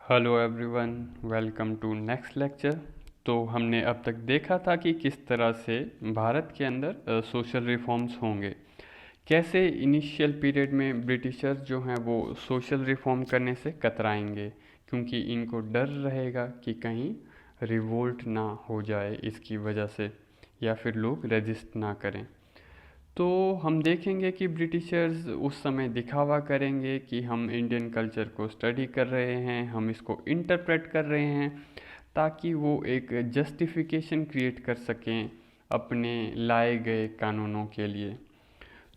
Hello everyone, welcome to next lecture. तो हमने अब तक देखा था कि किस तरह से भारत के अंदर सोशल रिफॉर्म्स होंगे, कैसे इनिशियल पीरियड में ब्रिटिशर्स जो हैं वो सोशल रिफॉर्म करने से कतराएंगे, क्योंकि इनको डर रहेगा कि कहीं रिवोल्ट ना हो जाए इसकी वजह से, या फिर लोग रेजिस्ट ना करें। तो हम देखेंगे कि ब्रिटिशर्स उस समय दिखावा करेंगे कि हम इंडियन कल्चर को स्टडी कर रहे हैं, हम इसको इंटरप्रेट कर रहे हैं, ताकि वो एक जस्टिफिकेशन क्रिएट कर सकें अपने लाए गए कानूनों के लिए।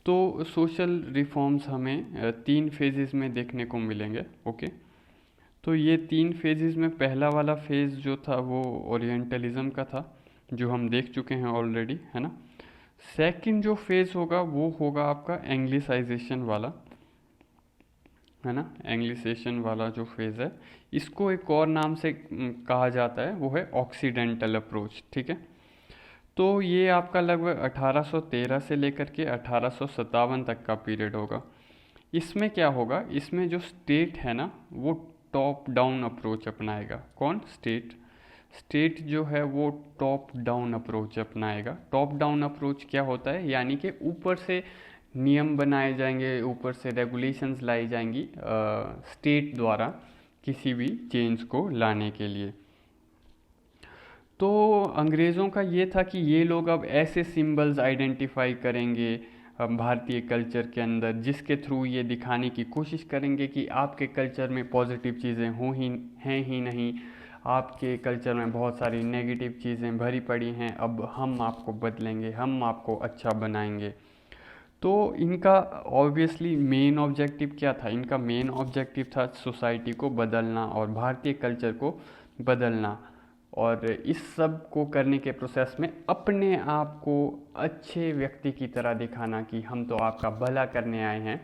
तो सोशल रिफॉर्म्स हमें 3 फेजेस में देखने को मिलेंगे। ओके, तो ये 3 फेजेस में पहला वाला फेज़ जो था वो ओरिएंटलिज्म का था, जो हम देख चुके हैं ऑलरेडी, है ना। सेकंड जो फेज़ होगा वो होगा आपका एंग्लिसाइजेशन वाला, है ना। एंग्लिसेशन वाला जो फेज़ है, इसको एक और नाम से कहा जाता है, वो है ऑक्सीडेंटल अप्रोच। ठीक है, तो ये आपका लगभग 1813 से लेकर के 1857 तक का पीरियड होगा। इसमें क्या होगा, इसमें जो स्टेट है ना वो टॉप डाउन अप्रोच अपनाएगा। कौन? स्टेट। स्टेट जो है वो टॉप डाउन अप्रोच अपनाएगा। टॉप डाउन अप्रोच क्या होता है, यानी कि ऊपर से नियम बनाए जाएंगे, ऊपर से रेगुलेशंस लाई जाएंगी स्टेट द्वारा किसी भी चेंज को लाने के लिए। तो अंग्रेज़ों का ये था कि ये लोग अब ऐसे सिंबल्स आइडेंटिफाई करेंगे भारतीय कल्चर के अंदर, जिसके थ्रू ये दिखाने की कोशिश करेंगे कि आपके कल्चर में पॉजिटिव चीज़ें हैं ही नहीं, आपके कल्चर में बहुत सारी नेगेटिव चीज़ें भरी पड़ी हैं। अब हम आपको बदलेंगे, हम आपको अच्छा बनाएंगे। तो इनका ऑब्वियसली मेन ऑब्जेक्टिव क्या था? इनका मेन ऑब्जेक्टिव था सोसाइटी को बदलना और भारतीय कल्चर को बदलना, और इस सब को करने के प्रोसेस में अपने आप को अच्छे व्यक्ति की तरह दिखाना कि हम तो आपका भला करने आए हैं,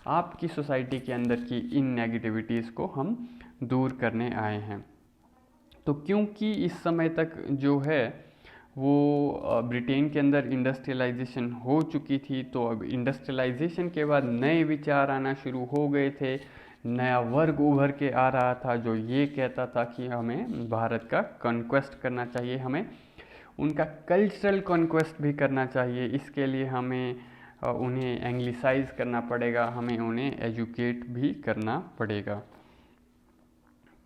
आपकी सोसाइटी के अंदर की इन नेगेटिविटीज़ को हम दूर करने आए हैं। तो क्योंकि इस समय तक जो है वो ब्रिटेन के अंदर इंडस्ट्रियलाइजेशन हो चुकी थी, तो अब इंडस्ट्रियलाइजेशन के बाद नए विचार आना शुरू हो गए थे, नया वर्ग उभर के आ रहा था जो ये कहता था कि हमें भारत का कॉन्क्वेस्ट करना चाहिए, हमें उनका कल्चरल कॉन्क्वेस्ट भी करना चाहिए। इसके लिए हमें उन्हें एंग्लिसाइज करना पड़ेगा, हमें उन्हें एजुकेट भी करना पड़ेगा।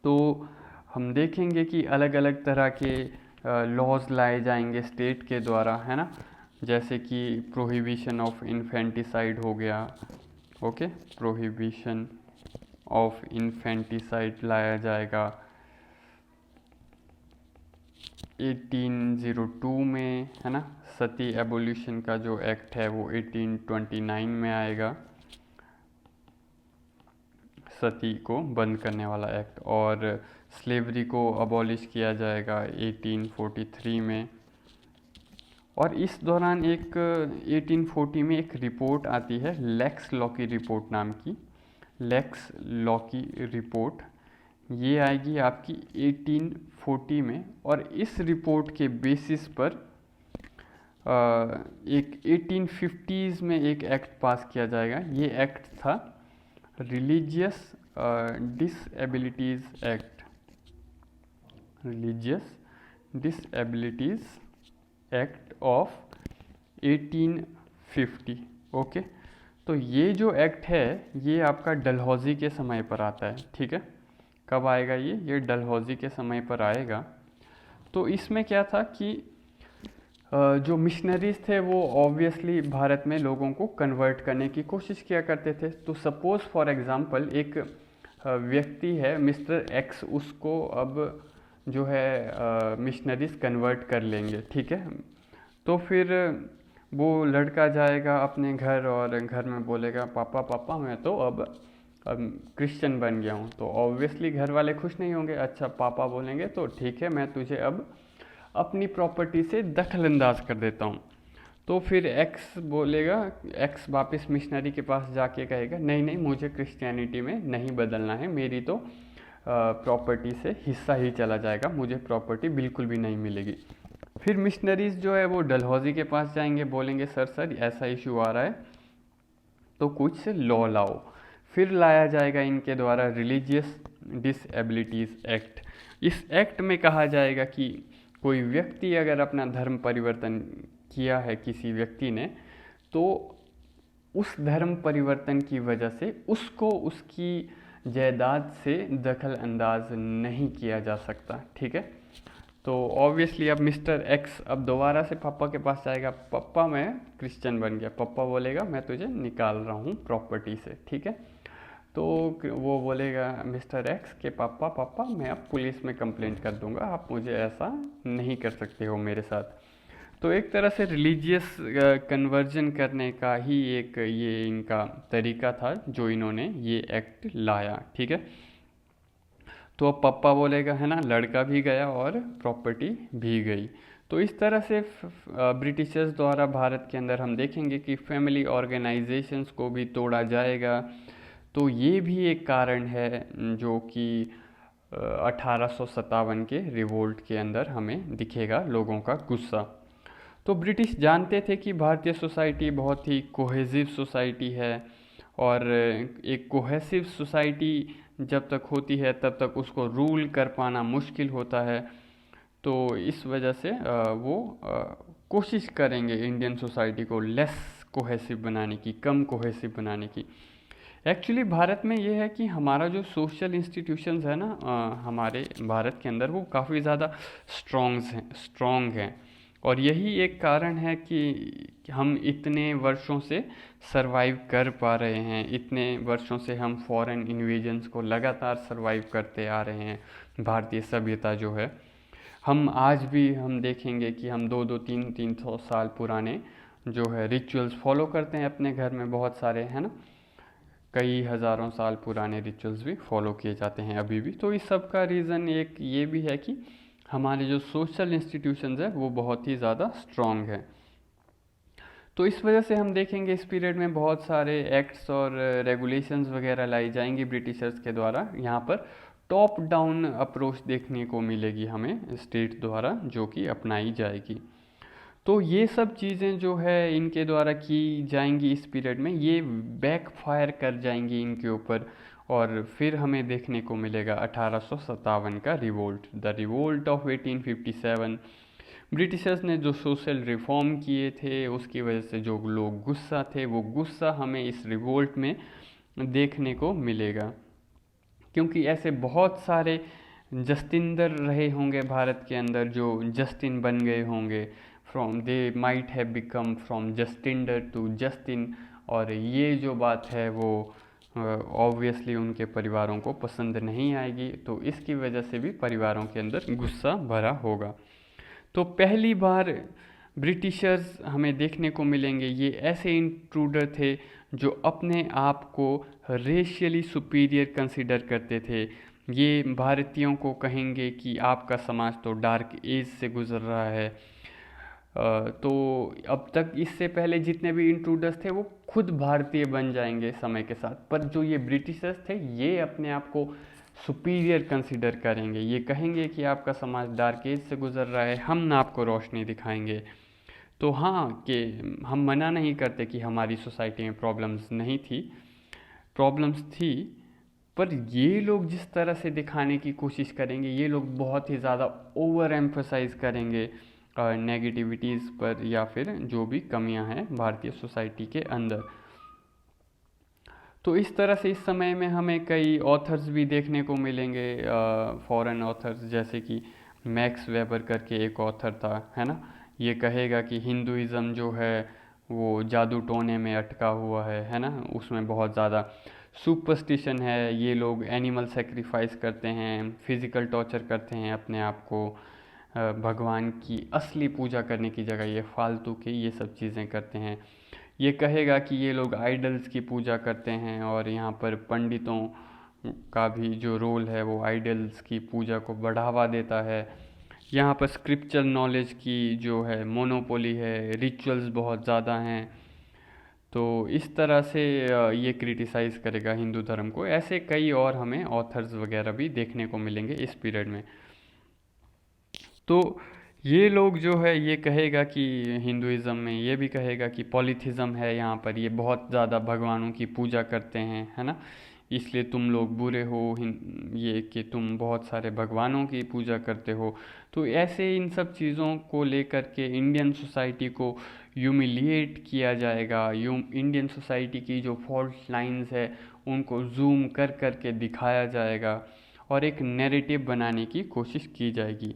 तो हम देखेंगे कि अलग अलग तरह के लॉज लाए जाएंगे स्टेट के द्वारा, है ना। जैसे कि प्रोहिबिशन ऑफ इन्फेंटिसाइड हो गया। ओके, प्रोहिबिशन ऑफ इन्फेंटिसाइड लाया जाएगा 1802 में, है ना। सती एबोल्यूशन का जो एक्ट है वो 1829 में आएगा, सती को बंद करने वाला एक्ट। और स्लेवरी को अबॉलिश किया जाएगा 1843 में। और इस दौरान एक 1840 में एक रिपोर्ट आती है, लेक्स लॉ की रिपोर्ट नाम की। लेक्स लॉ की रिपोर्ट ये आएगी आपकी 1840 में, और इस रिपोर्ट के बेसिस पर एक 1850s में एक एक्ट पास किया जाएगा। ये एक्ट था religious disabilities act, religious disabilities act of 1850। Okay, तो ये जो एक्ट है ये आपका डलहौजी के समय पर आता है। ठीक है, कब आएगा ये डलहौजी के समय पर आएगा। तो इसमें क्या था कि जो मिशनरीज थे वो ऑब्वियसली भारत में लोगों को कन्वर्ट करने की कोशिश किया करते थे। तो सपोज़ फॉर एग्ज़ाम्पल एक व्यक्ति है मिस्टर एक्स, उसको अब जो है मिशनरीज कन्वर्ट कर लेंगे। ठीक है, तो फिर वो लड़का जाएगा अपने घर और घर में बोलेगा पापा पापा मैं तो अब क्रिश्चियन बन गया हूँ। तो ऑब्वियसली घर वाले खुश नहीं होंगे। अच्छा, पापा बोलेंगे तो ठीक है, मैं तुझे अब अपनी प्रॉपर्टी से दखल अंदाज कर देता हूँ। तो फिर एक्स बोलेगा, एक्स वापस मिशनरी के पास जाके कहेगा नहीं नहीं, मुझे क्रिश्चियनिटी में नहीं बदलना है, मेरी तो प्रॉपर्टी से हिस्सा ही चला जाएगा, मुझे प्रॉपर्टी बिल्कुल भी नहीं मिलेगी। फिर मिशनरीज जो है वो डलहौजी के पास जाएंगे, बोलेंगे सर सर ऐसा इशू आ रहा है, तो कुछ लॉ लाओ। फिर लाया जाएगा इनके द्वारा रिलीजियस डिसएबिलिटीज़ एक्ट। इस एक्ट में कहा जाएगा कि कोई व्यक्ति अगर अपना धर्म परिवर्तन किया है किसी व्यक्ति ने, तो उस धर्म परिवर्तन की वजह से उसको उसकी जायदाद से दखल अंदाज नहीं किया जा सकता। ठीक है, तो ऑब्वियसली अब मिस्टर एक्स अब दोबारा से पापा के पास जाएगा, पापा मैं क्रिश्चियन बन गया। पापा बोलेगा मैं तुझे निकाल रहा हूँ प्रॉपर्टी से। ठीक है, तो वो बोलेगा मिस्टर एक्स के पापा पापा मैं अब पुलिस में कंप्लेंट कर दूंगा, आप मुझे ऐसा नहीं कर सकते हो मेरे साथ। तो एक तरह से रिलीजियस कन्वर्जन करने का ही एक ये इनका तरीका था जो इन्होंने ये एक्ट लाया। ठीक है, तो अब पापा बोलेगा है ना, लड़का भी गया और प्रॉपर्टी भी गई। तो इस तरह से ब्रिटिशर्स द्वारा भारत के अंदर हम देखेंगे कि फैमिली ऑर्गेनाइजेशंस को भी तोड़ा जाएगा। तो ये भी एक कारण है जो कि 1857 के रिवोल्ट के अंदर हमें दिखेगा लोगों का गुस्सा। तो ब्रिटिश जानते थे कि भारतीय सोसाइटी बहुत ही कोहेसिव सोसाइटी है, और एक कोहेसिव सोसाइटी जब तक होती है तब तक उसको रूल कर पाना मुश्किल होता है। तो इस वजह से वो कोशिश करेंगे इंडियन सोसाइटी को लेस कोहेसिव बनाने की, कम कोहेसिव बनाने की। एक्चुअली भारत में ये है कि हमारा जो सोशल इंस्टीट्यूशंस है ना हमारे भारत के अंदर, वो काफ़ी ज़्यादा स्ट्रॉन्ग हैं। और यही एक कारण है कि हम इतने वर्षों से सरवाइव कर पा रहे हैं, इतने वर्षों से हम फॉरेन इन्वेजन्स को लगातार सरवाइव करते आ रहे हैं। भारतीय सभ्यता जो है, हम आज भी हम देखेंगे कि हम 2-3 साल पुराने जो है रिचुअल्स फॉलो करते हैं अपने घर में, बहुत सारे है ना, कई हज़ारों साल पुराने रिचुअल्स भी फॉलो किए जाते हैं अभी भी। तो इस सब का रीज़न एक ये भी है कि हमारे जो सोशल इंस्टीट्यूशंस है वो बहुत ही ज़्यादा स्ट्रॉन्ग है। तो इस वजह से हम देखेंगे इस पीरियड में बहुत सारे एक्ट्स और रेगुलेशंस वगैरह लाई जाएंगी ब्रिटिशर्स के द्वारा। यहाँ पर टॉप डाउन अप्रोच देखने को मिलेगी हमें स्टेट द्वारा, जो कि अपनाई जाएगी। तो ये सब चीज़ें जो है इनके द्वारा की जाएंगी इस पीरियड में, ये बैकफायर कर जाएंगी इनके ऊपर। और फिर हमें देखने को मिलेगा 1857 का revolt, the revolt of 1857। Britishers ने जो सोशल रिफॉर्म किए थे उसकी वजह से जो लोग गुस्सा थे, वो गुस्सा हमें इस रिवोल्ट में देखने को मिलेगा। क्योंकि ऐसे बहुत सारे जस्टिंदर रहे होंगे भारत के अंदर जो जस्टिन बन गए होंगे, from they might have become from Jastinder to Justin. और ये जो बात है वो ऑब्वियसली उनके परिवारों को पसंद नहीं आएगी, तो इसकी वजह से भी परिवारों के अंदर गुस्सा भरा होगा। तो पहली बार ब्रिटिशर्स हमें देखने को मिलेंगे, ये ऐसे इंट्रूडर थे जो अपने आप को रेशियली सुपीरियर कंसिडर करते थे। ये भारतीयों को कहेंगे कि आपका समाज तो डार्क एज से गुजर रहा है। तो अब तक इससे पहले जितने भी इंट्रूडर्स थे वो खुद भारतीय बन जाएंगे समय के साथ, पर जो ये ब्रिटिशर्स थे ये अपने आप को सुपीरियर कंसिडर करेंगे। ये कहेंगे कि आपका समाज डार्क एज से गुजर रहा है, हम ना आपको रोशनी दिखाएंगे। तो हाँ, कि हम मना नहीं करते कि हमारी सोसाइटी में प्रॉब्लम्स नहीं थी, प्रॉब्लम्स थी, पर ये लोग जिस तरह से दिखाने की कोशिश करेंगे, ये लोग बहुत ही ज़्यादा ओवर एम्फसाइज करेंगे नेगेटिविटीज़ पर, या फिर जो भी कमियां हैं भारतीय सोसाइटी के अंदर। तो इस तरह से इस समय में हमें कई ऑथर्स भी देखने को मिलेंगे, फॉरेन ऑथर्स, जैसे कि मैक्स वेबर करके एक ऑथर था, है ना। ये कहेगा कि हिंदुइज़्म जो है वो जादू टोने में अटका हुआ है ना, उसमें बहुत ज़्यादा सुपरस्टिशन है। ये लोग एनिमल सेक्रीफाइस करते हैं, फिज़िकल टॉर्चर करते हैं अपने आप को, भगवान की असली पूजा करने की जगह ये फालतू की ये सब चीज़ें करते हैं। ये कहेगा कि ये लोग आइडल्स की पूजा करते हैं, और यहाँ पर पंडितों का भी जो रोल है वो आइडल्स की पूजा को बढ़ावा देता है। यहाँ पर स्क्रिप्चरल नॉलेज की जो है मोनोपोली है, रिचुअल्स बहुत ज़्यादा हैं। तो इस तरह से ये क्रिटिसाइज़ करेगा हिंदू धर्म को। ऐसे कई और हमें ऑथर्स वगैरह भी देखने को मिलेंगे इस पीरियड में। तो ये लोग जो है ये कहेगा कि हिंदुइज़्म में ये भी कहेगा कि पॉलीथिज़्म है, यहाँ पर ये बहुत ज़्यादा भगवानों की पूजा करते हैं, है ना। इसलिए तुम लोग बुरे हो, ये कि तुम बहुत सारे भगवानों की पूजा करते हो। तो ऐसे इन सब चीज़ों को लेकर के इंडियन सोसाइटी को ह्यूमिलिएट किया जाएगा। इंडियन सोसाइटी की जो फॉल्ट लाइंस है उनको जूम कर कर के दिखाया जाएगा और एक नैरेटिव बनाने की कोशिश की जाएगी।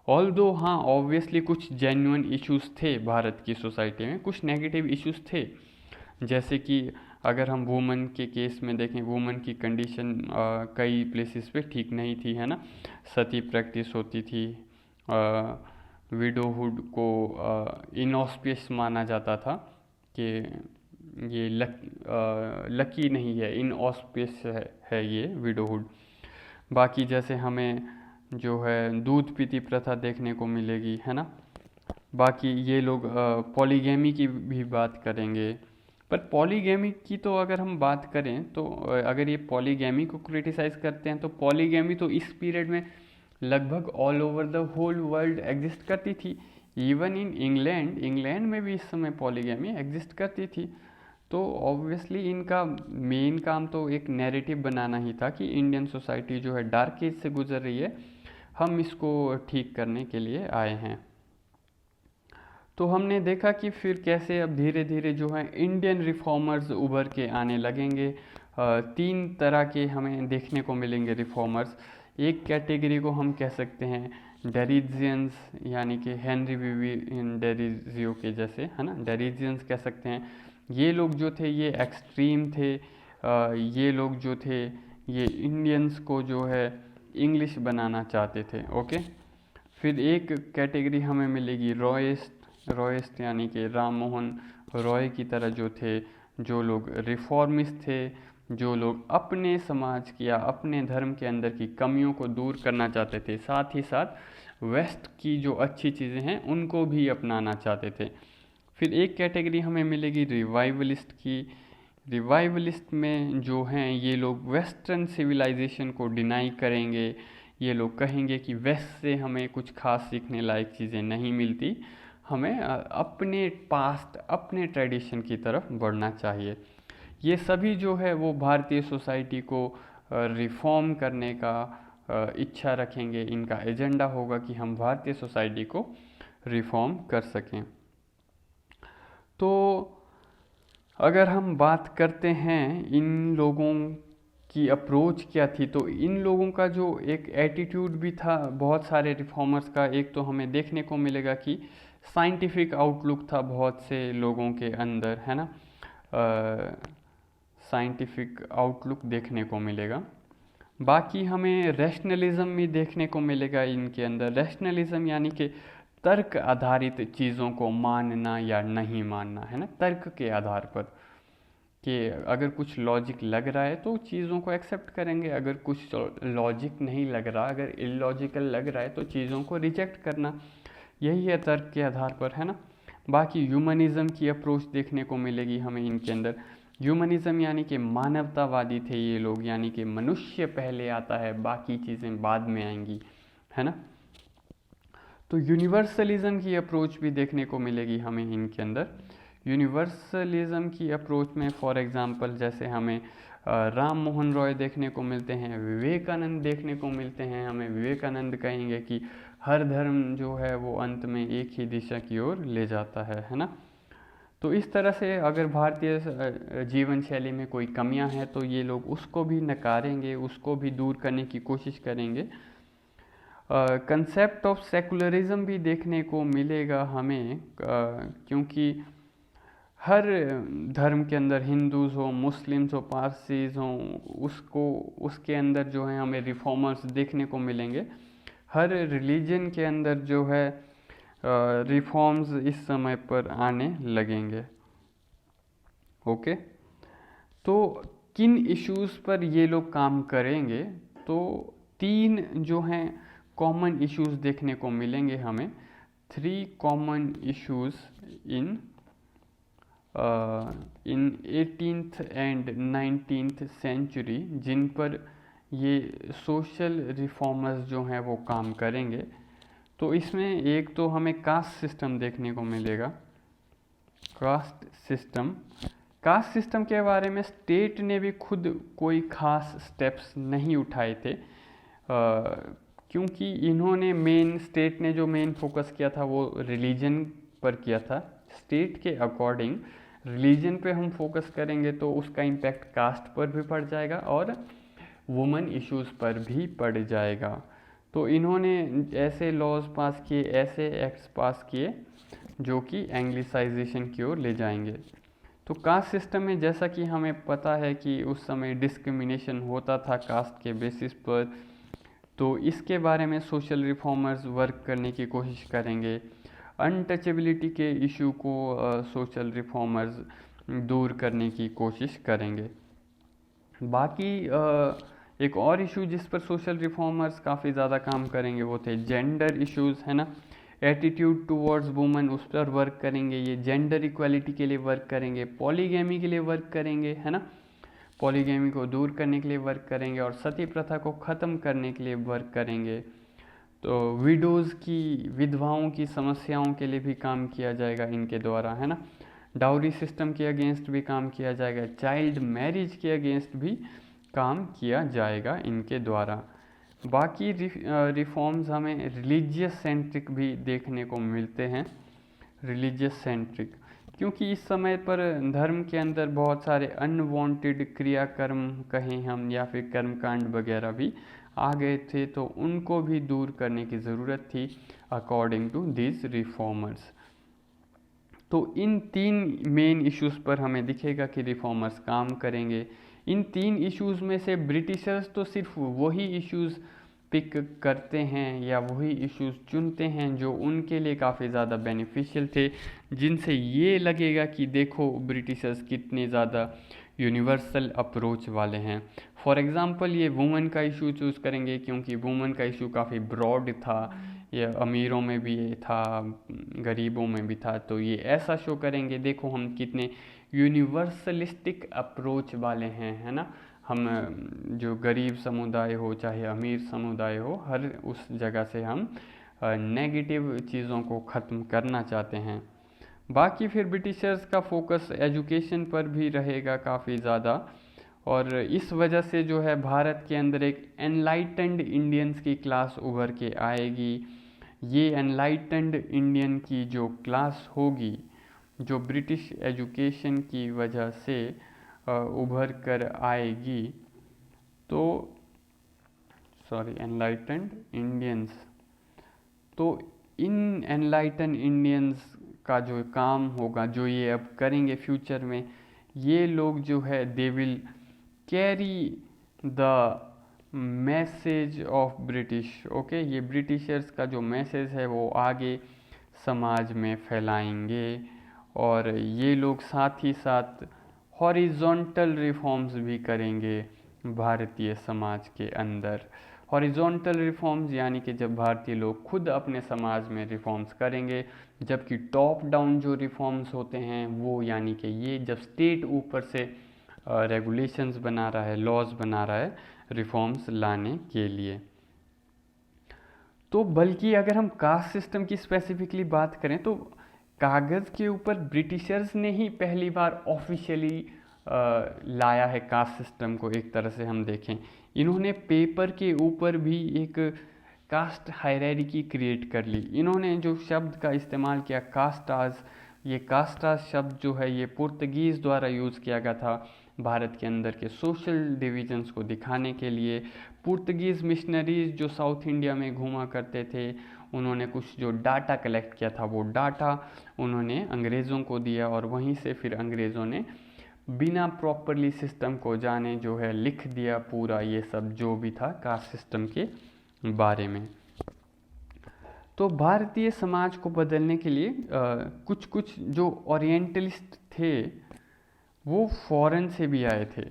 ऑल्दो हाँ, ऑब्वियसली कुछ जेन्युइन इश्यूज थे भारत की सोसाइटी में, कुछ नेगेटिव इश्यूज थे। जैसे कि अगर हम वुमेन के केस में देखें, वुमेन की कंडीशन कई प्लेसेस पे ठीक नहीं थी, है ना। सती प्रैक्टिस होती थी, विडोहुड को इनऑस्पियस माना जाता था कि ये लकी नहीं है, इनऑस्पियस है ये विडोहुड। बाकी जैसे हमें जो है दूध पीती प्रथा देखने को मिलेगी, है ना। बाकी ये लोग पॉलीगैमी की भी बात करेंगे। पर पॉलीगैमी की तो अगर हम बात करें तो अगर ये पॉलीगैमी को क्रिटिसाइज करते हैं तो पॉलीगैमी तो इस पीरियड में लगभग all over the whole world exist करती थी। इवन इन इंग्लैंड में भी इस समय पॉलीगैमी एग्जिस्ट करती थी। तो ऑब्वियसली इनका मेन काम तो एक नैरेटिव बनाना ही था कि इंडियन सोसाइटी जो है डार्क एज से गुजर रही है, हम इसको ठीक करने के लिए आए हैं। तो हमने देखा कि फिर कैसे अब धीरे धीरे जो है इंडियन रिफॉर्मर्स उभर के आने लगेंगे। तीन तरह के हमें देखने को मिलेंगे रिफॉर्मर्स। एक कैटेगरी को हम कह सकते हैं डेरिजियंस, यानी कि हेनरी विवियन डेरिजियो के जैसे, है ना, डेरिजियंस कह सकते हैं। ये लोग जो थे ये एक्सट्रीम थे। ये लोग जो थे ये इंडियंस को जो है इंग्लिश बनाना चाहते थे। ओके। फिर एक कैटेगरी हमें मिलेगी रॉयस्ट यानी कि राम मोहन रॉय की तरह जो थे, जो लोग रिफॉर्मिस्ट थे, जो लोग अपने समाज की या अपने धर्म के अंदर की कमियों को दूर करना चाहते थे, साथ ही साथ वेस्ट की जो अच्छी चीज़ें हैं उनको भी अपनाना चाहते थे। फिर एक कैटेगरी हमें मिलेगी रिवाइवलिस्ट की। रिवाइवलिस्ट में जो हैं ये लोग वेस्टर्न सिविलाइजेशन को डिनाई करेंगे। ये लोग कहेंगे कि वेस्ट से हमें कुछ खास सीखने लायक चीज़ें नहीं मिलती, हमें अपने पास्ट, अपने ट्रेडिशन की तरफ बढ़ना चाहिए। ये सभी जो है वो भारतीय सोसाइटी को रिफॉर्म करने का इच्छा रखेंगे। इनका एजेंडा होगा कि हम भारतीय सोसाइटी को रिफॉर्म कर सकें। तो अगर हम बात करते हैं इन लोगों की अप्रोच क्या थी, तो इन लोगों का जो एक एटीट्यूड भी था बहुत सारे रिफॉर्मर्स का, एक तो हमें देखने को मिलेगा कि साइंटिफिक आउटलुक था बहुत से लोगों के अंदर, है ना। साइंटिफिक आउटलुक देखने को मिलेगा। बाकी हमें रैशनलिज्म भी देखने को मिलेगा इनके अंदर। रैशनलिज्म यानी कि तर्क आधारित चीज़ों को मानना या नहीं मानना, है ना, तर्क के आधार पर कि अगर कुछ लॉजिक लग रहा है तो चीज़ों को एक्सेप्ट करेंगे, अगर कुछ लॉजिक नहीं लग रहा, अगर इलॉजिकल लग रहा है तो चीज़ों को रिजेक्ट करना, यही है तर्क के आधार पर, है ना। बाकी ह्यूमनिज़्म की अप्रोच देखने को मिलेगी हमें इनके अंदर। ह्यूमनिज़्म यानी कि मानवतावादी थे ये लोग, यानी कि मनुष्य पहले आता है, बाकी चीज़ें बाद में आएंगी, है ना। तो यूनिवर्सलिज्म की अप्रोच भी देखने को मिलेगी हमें इनके अंदर। यूनिवर्सलिज्म की अप्रोच में फॉर एग्जांपल जैसे हमें राम मोहन रॉय देखने को मिलते हैं, विवेकानंद देखने को मिलते हैं। हमें विवेकानंद कहेंगे कि हर धर्म जो है वो अंत में एक ही दिशा की ओर ले जाता है ना। तो इस तरह से अगर भारतीय जीवन शैली में कोई कमियां हैं तो ये लोग उसको भी नकारेंगे, उसको भी दूर करने की कोशिश करेंगे। कंसेप्ट ऑफ सेकुलरिज्म भी देखने को मिलेगा हमें, क्योंकि हर धर्म के अंदर हिंदूज हो, मुस्लिम्स हो, पारसीज हो, उसके अंदर जो है हमें रिफॉर्मर्स देखने को मिलेंगे। हर रिलीजन के अंदर जो है रिफॉर्म्स इस समय पर आने लगेंगे। ओके। तो किन इश्यूज़ पर ये लोग काम करेंगे, तो तीन जो हैं कॉमन इश्यूज़ देखने को मिलेंगे हमें। 3 common issues in 18th and 19th century, जिन पर ये सोशल रिफॉर्मर्स जो हैं वो काम करेंगे। तो इसमें एक तो हमें कास्ट सिस्टम देखने को मिलेगा। कास्ट कास्ट सिस्टम के बारे में स्टेट ने भी खुद कोई खास स्टेप्स नहीं उठाए थे, क्योंकि इन्होंने स्टेट ने जो मेन फोकस किया था वो रिलीजन पर किया था। स्टेट के अकॉर्डिंग रिलीजन पे हम फोकस करेंगे तो उसका इम्पैक्ट कास्ट पर भी पड़ जाएगा और वुमन इश्यूज़ पर भी पड़ जाएगा। तो इन्होंने ऐसे लॉज पास किए, ऐसे एक्ट्स पास किए जो कि एंग्लिसाइजेशन की ओर ले जाएंगे। तो कास्ट सिस्टम में जैसा कि हमें पता है कि उस समय डिस्क्रिमिनेशन होता था कास्ट के बेसिस पर, तो इसके बारे में सोशल रिफॉर्मर्स वर्क करने की कोशिश करेंगे। अनटचेबिलिटी के इशू को सोशल रिफॉर्मर्स दूर करने की कोशिश करेंगे। बाकी एक और इशू जिस पर सोशल रिफॉर्मर्स काफ़ी ज़्यादा काम करेंगे वो थे जेंडर इश्यूज़, है ना। एटीट्यूड टुवर्ड्स वुमेन, उस पर वर्क करेंगे। ये जेंडर इक्वालिटी के लिए वर्क करेंगे, पॉलीगैमी के लिए वर्क करेंगे, है ना। पॉलीगैमी को दूर करने के लिए वर्क करेंगे और सती प्रथा को ख़त्म करने के लिए वर्क करेंगे। तो विडोज़ की, विधवाओं की समस्याओं के लिए भी काम किया जाएगा इनके द्वारा, है ना। डाउरी सिस्टम के अगेंस्ट भी काम किया जाएगा, चाइल्ड मैरिज के अगेंस्ट भी काम किया जाएगा इनके द्वारा। बाकी रिफॉर्म्स हमें रिलीजियस सेंट्रिक भी देखने को मिलते हैं। रिलीजियस सेंट्रिक क्योंकि इस समय पर धर्म के अंदर बहुत सारे अनवांटेड क्रियाकर्म कहें हम या फिर कर्मकांड वगैरह भी आ गए थे, तो उनको भी दूर करने की ज़रूरत थी अकॉर्डिंग टू दिस रिफॉर्मर्स। तो इन 3 मेन इश्यूज़ पर हमें दिखेगा कि रिफॉर्मर्स काम करेंगे। इन 3 इश्यूज़ में से ब्रिटिशर्स तो सिर्फ वही इश्यूज़ पिक करते हैं या वही इश्यूज़ चुनते हैं जो उनके लिए काफ़ी ज़्यादा बेनिफिशियल थे, जिनसे ये लगेगा कि देखो ब्रिटिशर्स कितने ज़्यादा यूनिवर्सल अप्रोच वाले हैं। फॉर एग्ज़ाम्पल ये वुमेन का इशू चूज़ करेंगे क्योंकि वुमेन का इशू काफ़ी ब्रॉड था, ये अमीरों में भी था, गरीबों में भी था। तो ये ऐसा शो करेंगे देखो हम कितने यूनिवर्सलिस्टिक अप्रोच वाले हैं, है ना। हम जो गरीब समुदाय हो चाहे अमीर समुदाय हो, हर उस जगह से हम नेगेटिव चीज़ों को ख़त्म करना चाहते हैं। बाकी फिर ब्रिटिशर्स का फोकस एजुकेशन पर भी रहेगा काफ़ी ज़्यादा, और इस वजह से जो है भारत के अंदर एक एनलाइटेंड इंडियंस की क्लास उभर के आएगी। ये एनलाइटेंड इंडियन की जो क्लास होगी, जो ब्रिटिश एजुकेशन की वजह से उभर कर आएगी, तो एनलाइटेंड इंडियंस, तो इन एनलाइटन इंडियंस का जो काम होगा, जो ये अब करेंगे फ्यूचर में, ये लोग जो है they will carry the message of British. Okay, ये ब्रिटिशर्स का जो मैसेज है वो आगे समाज में फैलाएंगे, और ये लोग साथ ही साथ हॉरिजॉन्टल रिफॉर्म्स भी करेंगे भारतीय समाज के अंदर। हॉरिजॉन्टल रिफॉर्म्स यानी कि जब भारतीय लोग खुद अपने समाज में रिफॉर्म्स करेंगे, जबकि टॉप डाउन जो रिफॉर्म्स होते हैं वो यानी कि ये जब स्टेट ऊपर से रेगुलेशंस बना रहा है, लॉज बना रहा है रिफॉर्म्स लाने के लिए। तो बल्कि अगर हम कास्ट सिस्टम की स्पेसिफिकली बात करें तो कागज़ के ऊपर ब्रिटिशर्स ने ही पहली बार ऑफिशियली लाया है कास्ट सिस्टम को। एक तरह से हम देखें, इन्होंने पेपर के ऊपर भी एक कास्ट हायरार्की क्रिएट कर ली। इन्होंने जो शब्द का इस्तेमाल किया कास्टाज, ये कास्टाज शब्द जो है ये पुर्तगीज़ द्वारा यूज़ किया गया था भारत के अंदर के सोशल डिविजन्स को दिखाने के लिए। पुर्तगीज़ मिशनरीज जो साउथ इंडिया में घूमा करते थे, उन्होंने कुछ जो डाटा कलेक्ट किया था वो डाटा उन्होंने अंग्रेज़ों को दिया, और वहीं से फिर अंग्रेज़ों ने बिना प्रॉपरली सिस्टम को जाने जो है लिख दिया पूरा ये सब जो भी था कास्ट सिस्टम के बारे में। तो भारतीय समाज को बदलने के लिए कुछ कुछ जो ओरिएंटलिस्ट थे वो फॉरेन से भी आए थे।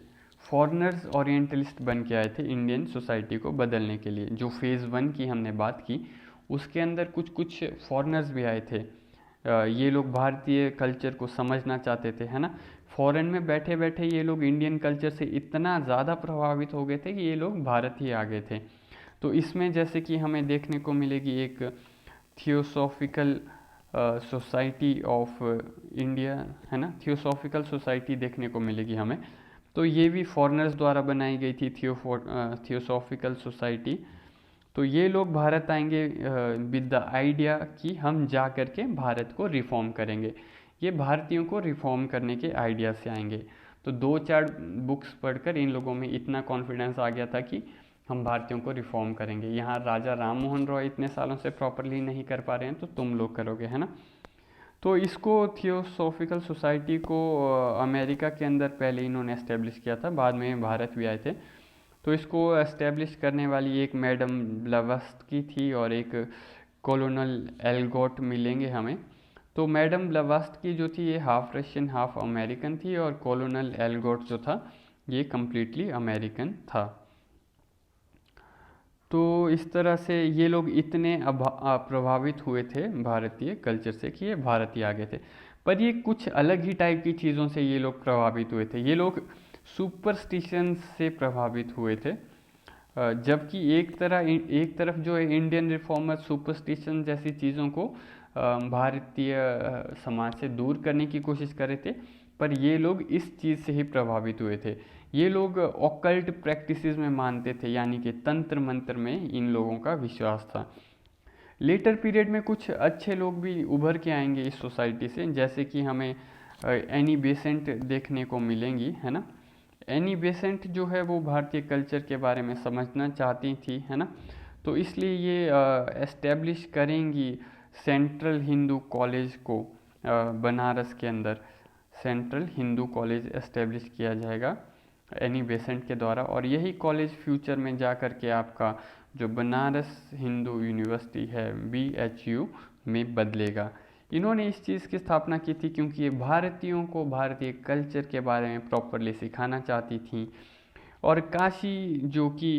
फॉरेनर्स ओरिएंटलिस्ट बन के आए थे इंडियन सोसाइटी को बदलने के लिए। जो फेज़ 1 की हमने बात की उसके अंदर कुछ कुछ फॉरेनर्स भी आए थे। ये लोग भारतीय कल्चर को समझना चाहते थे, है ना। फॉरेन में बैठे बैठे ये लोग इंडियन कल्चर से इतना ज़्यादा प्रभावित हो गए थे कि ये लोग भारत ही आ गए थे। तो इसमें जैसे कि हमें देखने को मिलेगी एक थियोसॉफिकल सोसाइटी ऑफ इंडिया, है ना, थियोसॉफिकल सोसाइटी देखने को मिलेगी हमें। तो ये भी फॉरेनर्स द्वारा बनाई गई थी थियोसॉफिकल सोसाइटी। तो ये लोग भारत आएंगे विद द आइडिया कि हम जा कर के भारत को रिफॉर्म करेंगे। ये भारतीयों को रिफॉर्म करने के आइडिया से आएंगे। तो 2-4 बुक्स पढ़कर इन लोगों में इतना कॉन्फिडेंस आ गया था कि हम भारतीयों को रिफॉर्म करेंगे। यहाँ राजा राम मोहन रॉय इतने सालों से प्रॉपरली नहीं कर पा रहे हैं, तो तुम लोग करोगे, है ना। तो इसको थियोसॉफिकल सोसाइटी को अमेरिका के अंदर पहले इन्होंने एस्टेब्लिश किया था, बाद में भारत भी आए थे। तो इसको एस्टेब्लिश करने वाली एक मैडम ब्लवत्स्की थी और एक कॉलोनल एलगॉट मिलेंगे हमें। तो मैडम ब्लवत्स्की जो थी ये हाफ रशियन हाफ अमेरिकन थी, और कॉलोनल एलगॉट जो था ये कम्प्लीटली अमेरिकन था। तो इस तरह से ये लोग इतने प्रभावित हुए थे भारतीय कल्चर से कि ये भारत ही आ गए थे। पर ये कुछ अलग ही टाइप की चीज़ों से ये लोग प्रभावित हुए थे। ये लोग सुपरस्टिशंस से प्रभावित हुए थे, जबकि एक तरफ जो है इंडियन रिफॉर्मर सुपरस्टिशन जैसी चीज़ों को भारतीय समाज से दूर करने की कोशिश कर रहे थे, पर ये लोग इस चीज़ से ही प्रभावित हुए थे। ये लोग ऑकल्ट प्रैक्टिसेस में मानते थे, यानी कि तंत्र मंत्र में इन लोगों का विश्वास था। लेटर पीरियड में कुछ अच्छे लोग भी उभर के आएंगे इस सोसाइटी से, जैसे कि हमें एनी बेसेंट देखने को मिलेंगी, है ना। एनी बेसेंट जो है वो भारतीय कल्चर के बारे में समझना चाहती थी, है ना। तो इसलिए ये एस्टेब्लिश करेंगी सेंट्रल हिंदू कॉलेज को, बनारस के अंदर सेंट्रल हिंदू कॉलेज एस्टेब्लिश किया जाएगा एनी बेसेंट के द्वारा। और यही कॉलेज फ्यूचर में जा कर के आपका जो बनारस हिंदू यूनिवर्सिटी है BHU में बदलेगा। इन्होंने इस चीज़ की स्थापना की थी क्योंकि ये भारतीयों को भारतीय कल्चर के बारे में प्रॉपरली सिखाना चाहती थी। और काशी जो कि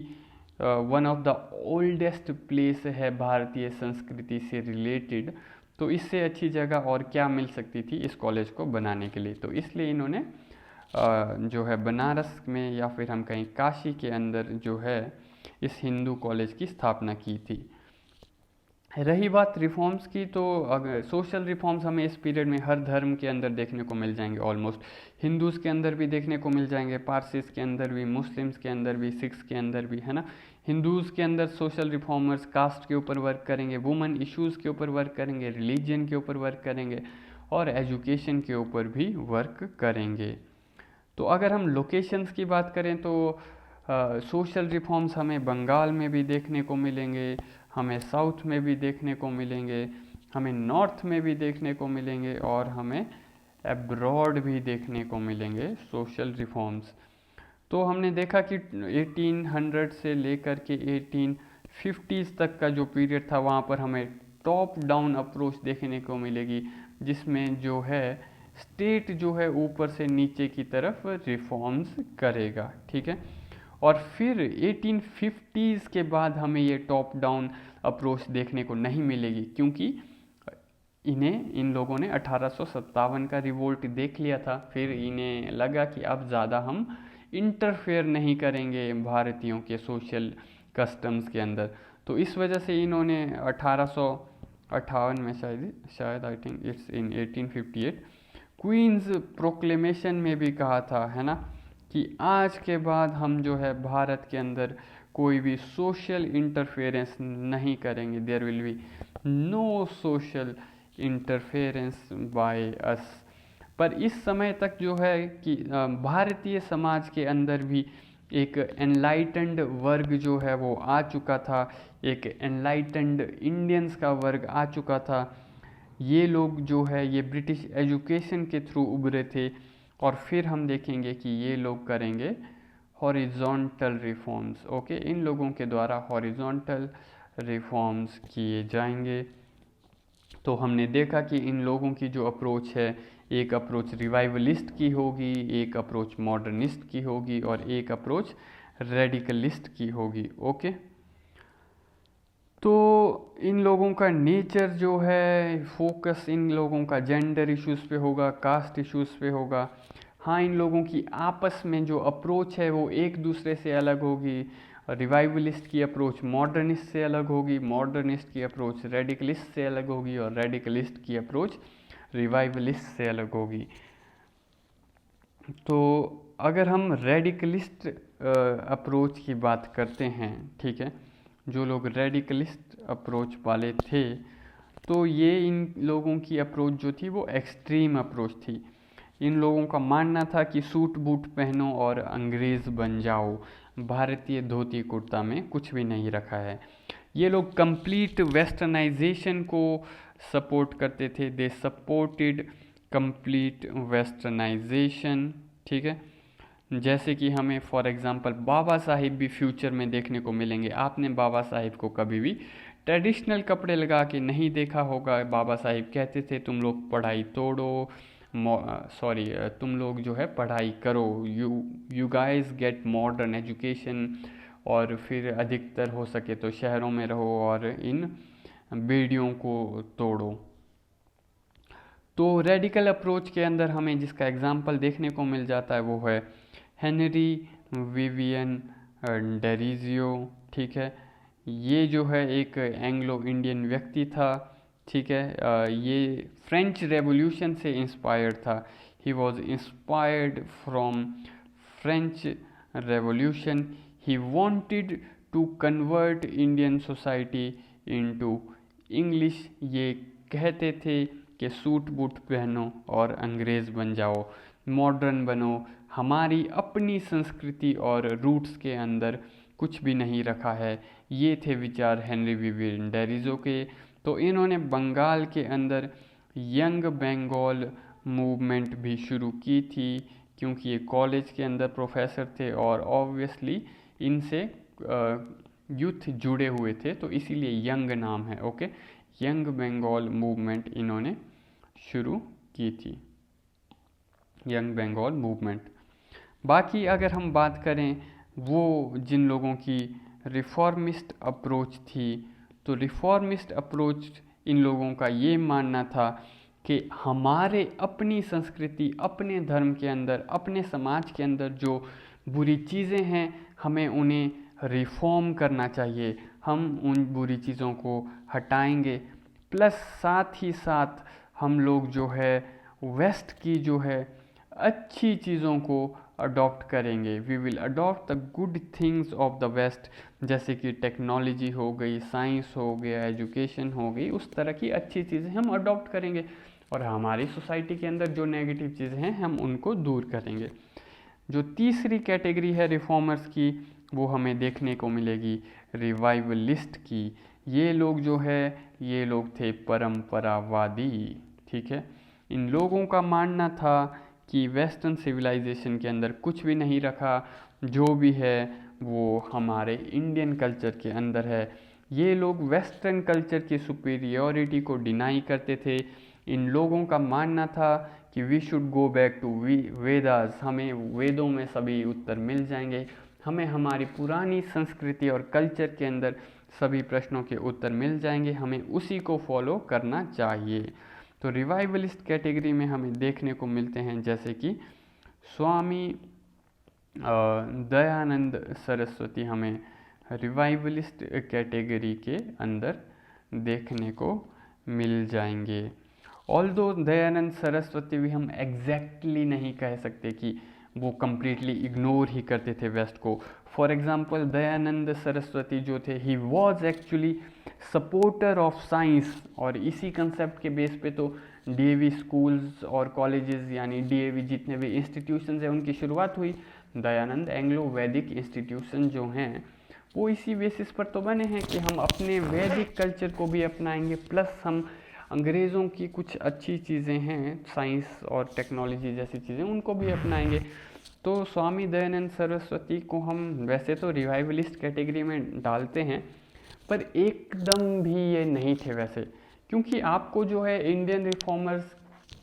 one of the oldest place है भारतीय संस्कृति से रिलेटेड, तो इससे अच्छी जगह और क्या मिल सकती थी इस कॉलेज को बनाने के लिए। तो इसलिए इन्होंने जो है बनारस में या फिर हम कहीं काशी के अंदर जो है इस हिंदू कॉलेज की स्थापना की थी। रही बात रिफॉर्म्स की, तो अगर सोशल रिफॉर्म्स हमें इस पीरियड में हर धर्म के अंदर देखने को मिल जाएंगे। ऑलमोस्ट हिंदूज़ के अंदर भी देखने को मिल जाएंगे, पारसीस के अंदर भी, मुस्लिम्स के अंदर भी, सिख्स के अंदर भी, है ना। हिंदूज़ के अंदर सोशल रिफॉर्मर्स कास्ट के ऊपर वर्क करेंगे, वुमेन इश्यूज़ के ऊपर वर्क करेंगे, रिलीजन के ऊपर वर्क करेंगे और एजुकेशन के ऊपर भी वर्क करेंगे। तो अगर हम लोकेशंस की बात करें तो सोशल रिफॉर्म्स हमें बंगाल में भी देखने को मिलेंगे, हमें साउथ में भी देखने को मिलेंगे, हमें नॉर्थ में भी देखने को मिलेंगे और हमें अब्रॉड भी देखने को मिलेंगे सोशल रिफॉर्म्स। तो हमने देखा कि 1800 से लेकर के 1850s तक का जो पीरियड था वहाँ पर हमें टॉप डाउन अप्रोच देखने को मिलेगी, जिसमें जो है स्टेट जो है ऊपर से नीचे की तरफ रिफॉर्म्स करेगा, ठीक है। और फिर 1850s के बाद हमें ये टॉप डाउन अप्रोच देखने को नहीं मिलेगी, क्योंकि इन लोगों ने 1857 का रिवोल्ट देख लिया था। फिर इन्हें लगा कि अब ज़्यादा हम इंटरफेयर नहीं करेंगे भारतीयों के सोशल कस्टम्स के अंदर। तो इस वजह से इन्होंने 1858 में शायद I think it's in 1858 Queen's proclamation में भी कहा था, है ना, कि आज के बाद हम जो है भारत के अंदर कोई भी सोशल इंटरफेरेंस नहीं करेंगे। There will be no social interference by us. पर इस समय तक जो है कि भारतीय समाज के अंदर भी एक एनलाइटेंड वर्ग जो है वो आ चुका था, एक एनलाइटेंड इंडियंस का वर्ग आ चुका था। ये लोग जो है ये ब्रिटिश एजुकेशन के थ्रू उभरे थे। और फिर हम देखेंगे कि ये लोग करेंगे हॉरिजॉन्टल रिफॉर्म्स। ओके, इन लोगों के द्वारा हॉरिजॉन्टल रिफॉर्म्स किए जाएंगे। तो हमने देखा कि इन लोगों की जो अप्रोच है, एक अप्रोच रिवाइवलिस्ट की होगी, एक अप्रोच मॉडर्निस्ट की होगी और एक अप्रोच रेडिकलिस्ट की होगी। ओके, तो इन लोगों का नेचर जो है, फोकस इन लोगों का जेंडर इश्यूज़ पे होगा, कास्ट इश्यूज़ पे होगा। हाँ, इन लोगों की आपस में जो अप्रोच है वो एक दूसरे से अलग होगी। रिवाइवलिस्ट की अप्रोच मॉडर्निस्ट से अलग होगी, मॉडर्निस्ट की अप्रोच रेडिकलिस्ट से अलग होगी और रेडिकलिस्ट की अप्रोच रिवाइवलिस्ट से अलग होगी। तो अगर हम रेडिकलिस्ट अप्रोच की बात करते हैं, ठीक है, जो लोग रेडिकलिस्ट अप्रोच वाले थे, तो ये इन लोगों की अप्रोच जो थी वो एक्सट्रीम अप्रोच थी। इन लोगों का मानना था कि सूट बूट पहनो और अंग्रेज़ बन जाओ, भारतीय धोती कुर्ता में कुछ भी नहीं रखा है। ये लोग कंप्लीट वेस्टर्नाइजेशन को सपोर्ट करते थे, दे सपोर्टेड कंप्लीट वेस्टर्नाइजेशन, ठीक है। जैसे कि हमें फॉर एग्जांपल बाबा साहिब भी फ्यूचर में देखने को मिलेंगे। आपने बाबा साहिब को कभी भी ट्रेडिशनल कपड़े लगा के नहीं देखा होगा। बाबा साहिब कहते थे तुम लोग पढ़ाई तोड़ो, तुम लोग जो है पढ़ाई करो, you guys get modern education, और फिर अधिकतर हो सके तो शहरों में रहो और इन बेड़ियों को तोड़ो। तो रेडिकल अप्रोच के अंदर हमें जिसका एग्जाम्पल देखने को मिल जाता है वो है हेनरी विवियन डेरिजियो, ठीक है। ये जो है एक एंग्लो इंडियन व्यक्ति था, ठीक है। ये फ्रेंच रेवोल्यूशन से इंस्पायर्ड था। He was inspired from French revolution. He wanted to convert Indian society into English. ये कहते थे कि सूट बूट पहनो और अंग्रेज़ बन जाओ, मॉडर्न बनो, हमारी अपनी संस्कृति और रूट्स के अंदर कुछ भी नहीं रखा है। ये थे विचार हेनरी विवियन डेरिजो के। तो इन्होंने बंगाल के अंदर यंग बंगाल मूवमेंट भी शुरू की थी, क्योंकि ये कॉलेज के अंदर प्रोफेसर थे और ऑब्वियसली इनसे यूथ जुड़े हुए थे, तो इसीलिए यंग नाम है, ओके। यंग बंगाल मूवमेंट इन्होंने शुरू की थी, यंग बंगाल मूवमेंट। बाकी अगर हम बात करें वो जिन लोगों की रिफॉर्मिस्ट अप्रोच थी, तो रिफॉर्मिस्ट अप्रोच इन लोगों का ये मानना था कि हमारे अपनी संस्कृति, अपने धर्म के अंदर, अपने समाज के अंदर जो बुरी चीज़ें हैं हमें उन्हें रिफॉर्म करना चाहिए, हम उन बुरी चीज़ों को हटाएंगे। प्लस साथ ही साथ हम लोग जो है वेस्ट की जो है अच्छी चीज़ों को अडॉप्ट करेंगे। We will adopt the good things of the west, जैसे कि टेक्नोलॉजी हो गई, साइंस हो गया, एजुकेशन हो गई, उस तरह की अच्छी चीज़ें हम अडॉप्ट करेंगे और हमारी सोसाइटी के अंदर जो नेगेटिव चीज़ें हैं हम उनको दूर करेंगे। जो तीसरी कैटेगरी है रिफॉर्मर्स की, वो हमें देखने को मिलेगी रिवाइवलिस्ट की। ये लोग जो है ये लोग थे परंपरावादी, ठीक है। इन लोगों का मानना था कि वेस्टर्न सिविलाइजेशन के अंदर कुछ भी नहीं रखा, जो भी है वो हमारे इंडियन कल्चर के अंदर है। ये लोग वेस्टर्न कल्चर की सुपीरियोरिटी को डिनाई करते थे। इन लोगों का मानना था कि we should go back to Vedas, हमें वेदों में सभी उत्तर मिल जाएंगे, हमें हमारी पुरानी संस्कृति और कल्चर के अंदर सभी प्रश्नों के उत्तर मिल जाएंगे, हमें उसी को फॉलो करना चाहिए। तो रिवाइवलिस्ट कैटेगरी में हमें देखने को मिलते हैं जैसे कि स्वामी दयानंद सरस्वती हमें रिवाइवलिस्ट कैटेगरी के अंदर देखने को मिल जाएंगे। ऑल्दो दयानंद सरस्वती भी हम एग्जैक्टली नहीं कह सकते कि वो कम्प्लीटली इग्नोर ही करते थे वेस्ट को। फॉर एग्जाम्पल दयानंद सरस्वती जो थे he was actually supporter of science, और इसी कंसेप्ट के बेस पे तो डीएवी स्कूल्स और कॉलेजेस यानी डीएवी जितने भी इंस्टीट्यूशंस हैं उनकी शुरुआत हुई। दयानंद एंग्लो वैदिक इंस्टीट्यूशन जो हैं वो इसी बेसिस पर तो बने हैं कि हम अपने वैदिक कल्चर को भी अपनाएंगे, प्लस हम अंग्रेज़ों की कुछ अच्छी चीज़ें हैं साइंस और टेक्नोलॉजी जैसी चीज़ें उनको भी अपनाएंगे। तो स्वामी दयानंद सरस्वती को हम वैसे तो रिवाइवलिस्ट कैटेगरी में डालते हैं, पर एकदम भी ये नहीं थे वैसे, क्योंकि आपको जो है इंडियन रिफॉर्मर्स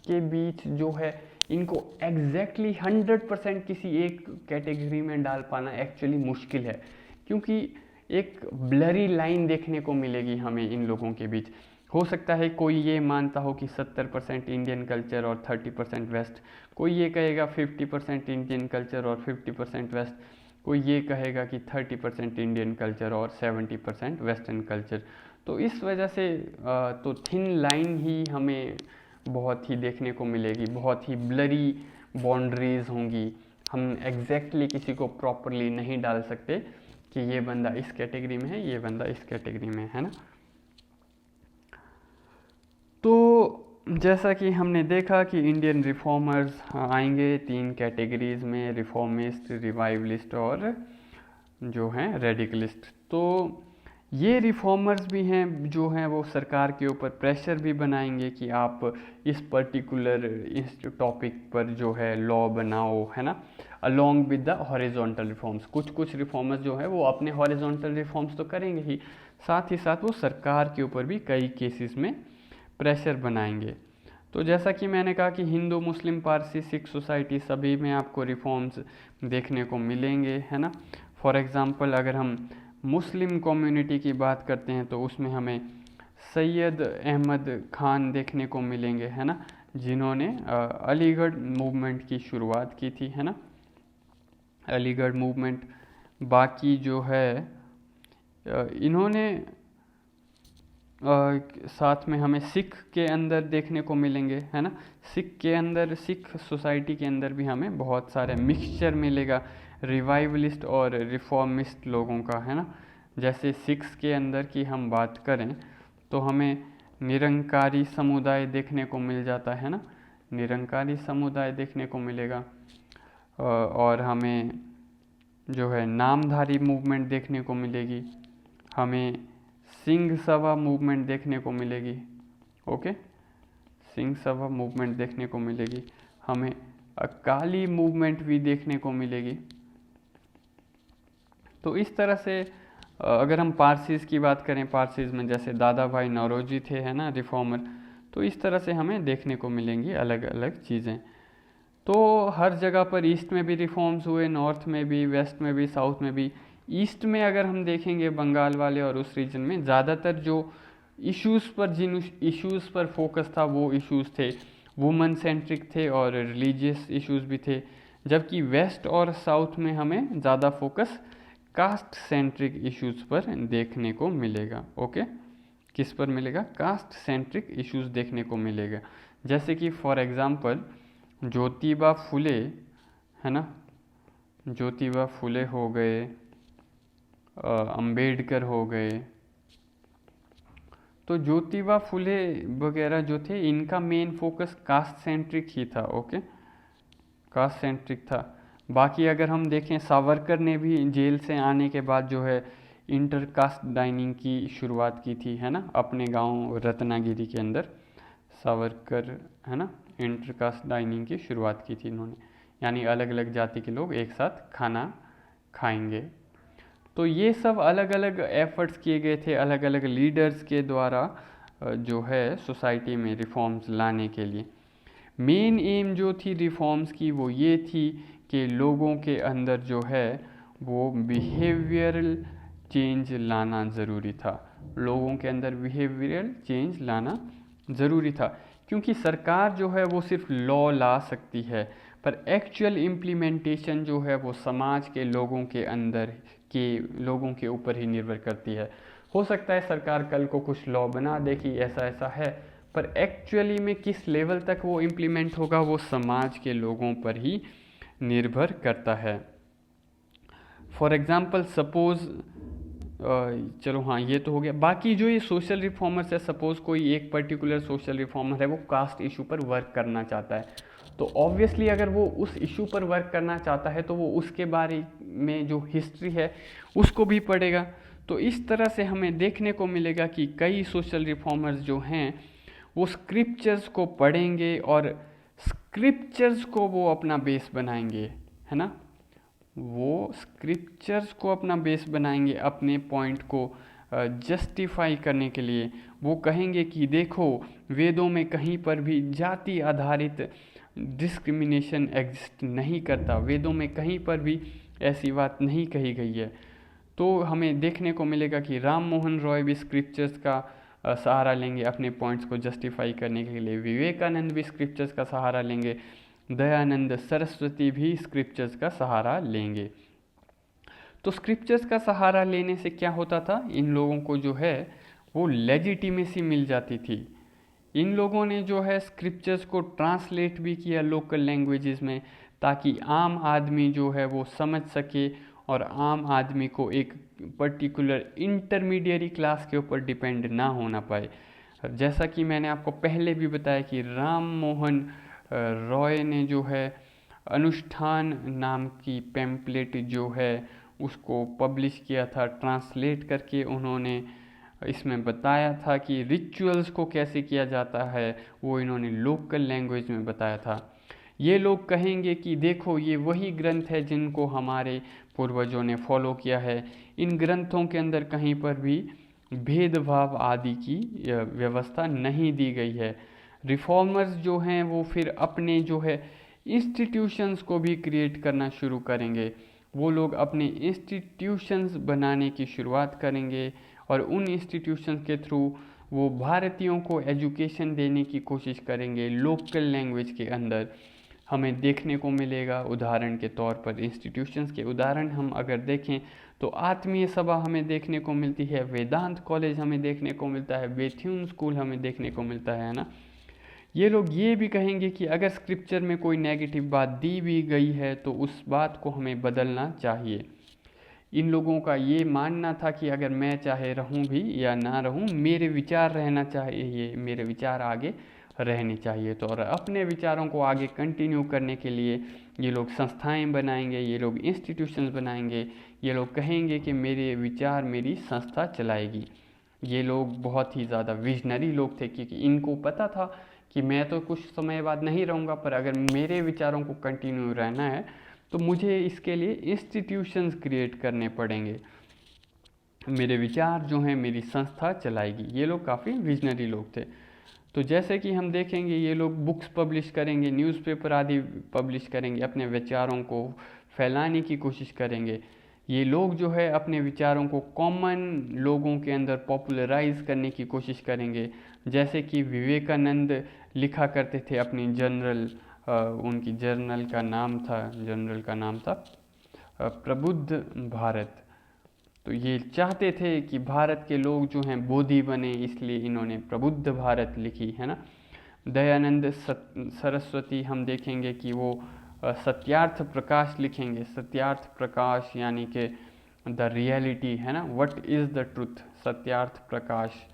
के बीच जो है इनको एग्जैक्टली 100% किसी एक कैटेगरी में डाल पाना एक्चुअली मुश्किल है, क्योंकि एक ब्लरी लाइन देखने को मिलेगी हमें इन लोगों के बीच। हो सकता है कोई ये मानता हो कि 70% इंडियन कल्चर और 30% वेस्ट, कोई ये कहेगा 50% इंडियन कल्चर और 50% वेस्ट, कोई ये कहेगा कि 30% इंडियन कल्चर और 70% वेस्टर्न कल्चर। तो इस वजह से तो थिन लाइन ही हमें बहुत ही देखने को मिलेगी, बहुत ही ब्लरी बाउंड्रीज होंगी। हम एग्जैक्टली किसी को प्रॉपरली नहीं डाल सकते कि ये बंदा इस कैटेगरी में है, ये बंदा इस कैटेगरी में है ना। तो जैसा कि हमने देखा कि इंडियन रिफॉर्मर्स आएंगे 3 कैटेगरीज में, रिफॉर्मिस्ट, रिवाइवलिस्ट और जो हैं रेडिकलिस्ट। तो ये रिफॉर्मर्स भी हैं जो हैं वो सरकार के ऊपर प्रेशर भी बनाएंगे कि आप इस पर्टिकुलर इस टॉपिक पर जो है लॉ बनाओ, है ना, along with the horizontal reforms. कुछ रिफॉर्मर्स जो है वो अपने हॉरिजॉन्टल रिफॉर्म्स तो करेंगे ही, साथ वो सरकार के ऊपर भी कई केसेस में प्रेशर बनाएंगे। तो जैसा कि मैंने कहा कि हिंदू, मुस्लिम, पारसी, सिख सोसाइटी सभी में आपको रिफॉर्म्स देखने को मिलेंगे, है ना। फॉर एग्ज़ाम्पल अगर हम मुस्लिम कम्युनिटी की बात करते हैं तो उसमें हमें सैयद अहमद खान देखने को मिलेंगे, है ना, जिन्होंने अलीगढ़ मूवमेंट की शुरुआत की थी, है ना, अलीगढ़ मूवमेंट। बाकी जो है इन्होंने साथ में हमें सिख के अंदर देखने को मिलेंगे, है ना। सिख के अंदर, सिख सोसाइटी के अंदर भी हमें बहुत सारे मिक्सचर मिलेगा रिवाइवलिस्ट और रिफॉर्मिस्ट लोगों का, है ना। जैसे सिख्स के अंदर की हम बात करें तो हमें निरंकारी समुदाय देखने को मिल जाता है ना, निरंकारी समुदाय देखने को मिलेगा। और हमें जो है नामधारी मूवमेंट देखने को मिलेगी, हमें सिंह सभा मूवमेंट देखने को मिलेगी, ओके, सिंह सभा मूवमेंट देखने को मिलेगी, हमें अकाली मूवमेंट भी देखने को मिलेगी। तो इस तरह से अगर हम पारसीज़ की बात करें, पारसीज़ में जैसे दादा भाई नौरोजी थे, है ना, रिफॉर्मर। तो इस तरह से हमें देखने को मिलेंगी अलग अलग चीज़ें। तो हर जगह पर ईस्ट में भी रिफॉर्म्स हुए, नॉर्थ में भी, वेस्ट में भी, साउथ में भी। ईस्ट में अगर हम देखेंगे बंगाल वाले और उस रीजन में ज़्यादातर जो इश्यूज़ पर, जिन इश्यूज़ पर फोकस था वो इश्यूज़ थे वुमन सेंट्रिक थे और रिलीजियस इश्यूज़ भी थे। जबकि वेस्ट और साउथ में हमें ज़्यादा फोकस कास्ट सेंट्रिक इश्यूज़ पर देखने को मिलेगा, ओके। किस पर मिलेगा? कास्ट सेंट्रिक इश्यूज़ देखने को मिलेगा। जैसे कि फॉर एग्ज़ाम्पल ज्योतिबा फुले, है ना, ज्योतिबा फुले हो गए, अंबेडकर हो गए। तो ज्योतिबा फुले वगैरह जो थे इनका मेन फोकस कास्ट सेंट्रिक ही था, ओके, कास्ट सेंट्रिक था। बाकी अगर हम देखें सावरकर ने भी जेल से आने के बाद जो है इंटर कास्ट डाइनिंग की शुरुआत की थी, है ना, अपने गांव रत्नागिरी के अंदर सावरकर, है ना, इंटर कास्ट डाइनिंग की शुरुआत की थी इन्होंने, यानी अलग अलग जाति के लोग एक साथ खाना खाएंगे। तो ये सब अलग अलग एफर्ट्स किए गए थे अलग अलग लीडर्स के द्वारा जो है सोसाइटी में रिफॉर्म्स लाने के लिए। मेन एम जो थी रिफॉर्म्स की वो ये थी कि लोगों के अंदर जो है वो बिहेवियरल चेंज लाना ज़रूरी था, लोगों के अंदर बिहेवियरल चेंज लाना ज़रूरी था। क्योंकि सरकार जो है वो सिर्फ लॉ ला सकती है, पर एक्चुअल इम्प्लीमेंटेशन जो है वो समाज के लोगों के अंदर के लोगों के ऊपर ही निर्भर करती है। हो सकता है सरकार कल को कुछ लॉ बना दे कि ऐसा ऐसा है, पर एक्चुअली में किस लेवल तक वो इम्प्लीमेंट होगा वो समाज के लोगों पर ही निर्भर करता है। फॉर एग्ज़ाम्पल सपोज़ चलो हाँ ये तो हो गया। बाकी जो ये सोशल रिफॉर्मर्स है, सपोज़ कोई एक पर्टिकुलर सोशल रिफॉर्मर है वो कास्ट इशू पर वर्क करना चाहता है, तो ऑब्वियसली अगर वो उस इशू पर वर्क करना चाहता है तो वो उसके बारे में जो हिस्ट्री है उसको भी पढ़ेगा। तो इस तरह से हमें देखने को मिलेगा कि कई सोशल रिफॉर्मर्स जो हैं वो स्क्रिप्चर्स को पढ़ेंगे और स्क्रिप्चर्स को वो अपना बेस बनाएंगे, है ना, वो स्क्रिप्चर्स को अपना बेस बनाएंगे अपने पॉइंट को जस्टिफाई करने के लिए। वो कहेंगे कि देखो वेदों में कहीं पर भी जाति आधारित डिस्क्रिमिनेशन एग्जिस्ट नहीं करता, वेदों में कहीं पर भी ऐसी बात नहीं कही गई है। तो हमें देखने को मिलेगा कि राम मोहन रॉय भी स्क्रिप्चर्स का सहारा लेंगे अपने पॉइंट्स को जस्टिफाई करने के लिए, विवेकानंद भी स्क्रिप्चर्स का सहारा लेंगे, दयानंद सरस्वती भी स्क्रिप्चर्स का सहारा लेंगे। तो स्क्रिप्चर्स का सहारा लेने से क्या होता था, इन लोगों को जो है वो लेजिटिमेसी मिल जाती थी। इन लोगों ने जो है स्क्रिप्चर्स को ट्रांसलेट भी किया लोकल लैंग्वेजेस में, ताकि आम आदमी जो है वो समझ सके और आम आदमी को एक पर्टिकुलर इंटरमीडिएरी क्लास के ऊपर डिपेंड ना होना पाए। जैसा कि मैंने आपको पहले भी बताया कि राम मोहन रॉय ने जो है अनुष्ठान नाम की पैम्पलेट जो है उसको पब्लिश किया था, ट्रांसलेट करके उन्होंने इसमें बताया था कि रिचुअल्स को कैसे किया जाता है, वो इन्होंने लोकल लैंग्वेज में बताया था। ये लोग कहेंगे कि देखो ये वही ग्रंथ है जिनको हमारे पूर्वजों ने फॉलो किया है, इन ग्रंथों के अंदर कहीं पर भी भेदभाव आदि की व्यवस्था नहीं दी गई है। रिफॉर्मर्स जो हैं वो फिर अपने जो है इंस्टीट्यूशंस को भी क्रिएट करना शुरू करेंगे। वो लोग अपने इंस्टीट्यूशंस बनाने की शुरुआत करेंगे और उन इंस्टीट्यूशंस के थ्रू वो भारतीयों को एजुकेशन देने की कोशिश करेंगे लोकल लैंग्वेज के अंदर। हमें देखने को मिलेगा उदाहरण के तौर पर, इंस्टीट्यूशंस के उदाहरण हम अगर देखें तो आत्मीय सभा हमें देखने को मिलती है, वेदांत कॉलेज हमें देखने को मिलता है, बेथ्यून स्कूल हमें देखने को मिलता है ना। ये लोग ये भी कहेंगे कि अगर स्क्रिप्चर में कोई नेगेटिव बात दी भी गई है तो उस बात को हमें बदलना चाहिए। इन लोगों का ये मानना था कि अगर मैं चाहे रहूं भी या ना रहूं, मेरे विचार रहना चाहिए, मेरे विचार आगे रहने चाहिए। तो और अपने विचारों को आगे कंटिन्यू करने के लिए ये लोग संस्थाएं बनाएंगे, ये लोग इंस्टीट्यूशंस बनाएंगे, ये लोग कहेंगे कि मेरे विचार मेरी संस्था चलाएगी। ये लोग बहुत ही ज़्यादा विजनरी लोग थे, क्योंकि इनको पता था कि मैं तो कुछ समय बाद नहीं रहूँगा, पर अगर मेरे विचारों को कंटिन्यू रहना है तो मुझे इसके लिए इंस्टीट्यूशंस क्रिएट करने पड़ेंगे, मेरे विचार जो हैं मेरी संस्था चलाएगी। ये लोग काफ़ी विजनरी लोग थे। तो जैसे कि हम देखेंगे ये लोग बुक्स पब्लिश करेंगे, न्यूज़पेपर आदि पब्लिश करेंगे, अपने विचारों को फैलाने की कोशिश करेंगे। ये लोग जो है अपने विचारों को कॉमन लोगों के अंदर पॉपुलराइज करने की कोशिश करेंगे। जैसे कि विवेकानंद लिखा करते थे अपनी उनकी जनरल का नाम था प्रबुद्ध भारत। तो ये चाहते थे कि भारत के लोग जो हैं बोधि बने, इसलिए इन्होंने प्रबुद्ध भारत लिखी है ना। दयानंद सरस्वती हम देखेंगे कि वो सत्यार्थ प्रकाश लिखेंगे। सत्यार्थ प्रकाश यानी कि द रियलिटी है ना, what is the truth, Satyarth Prakash.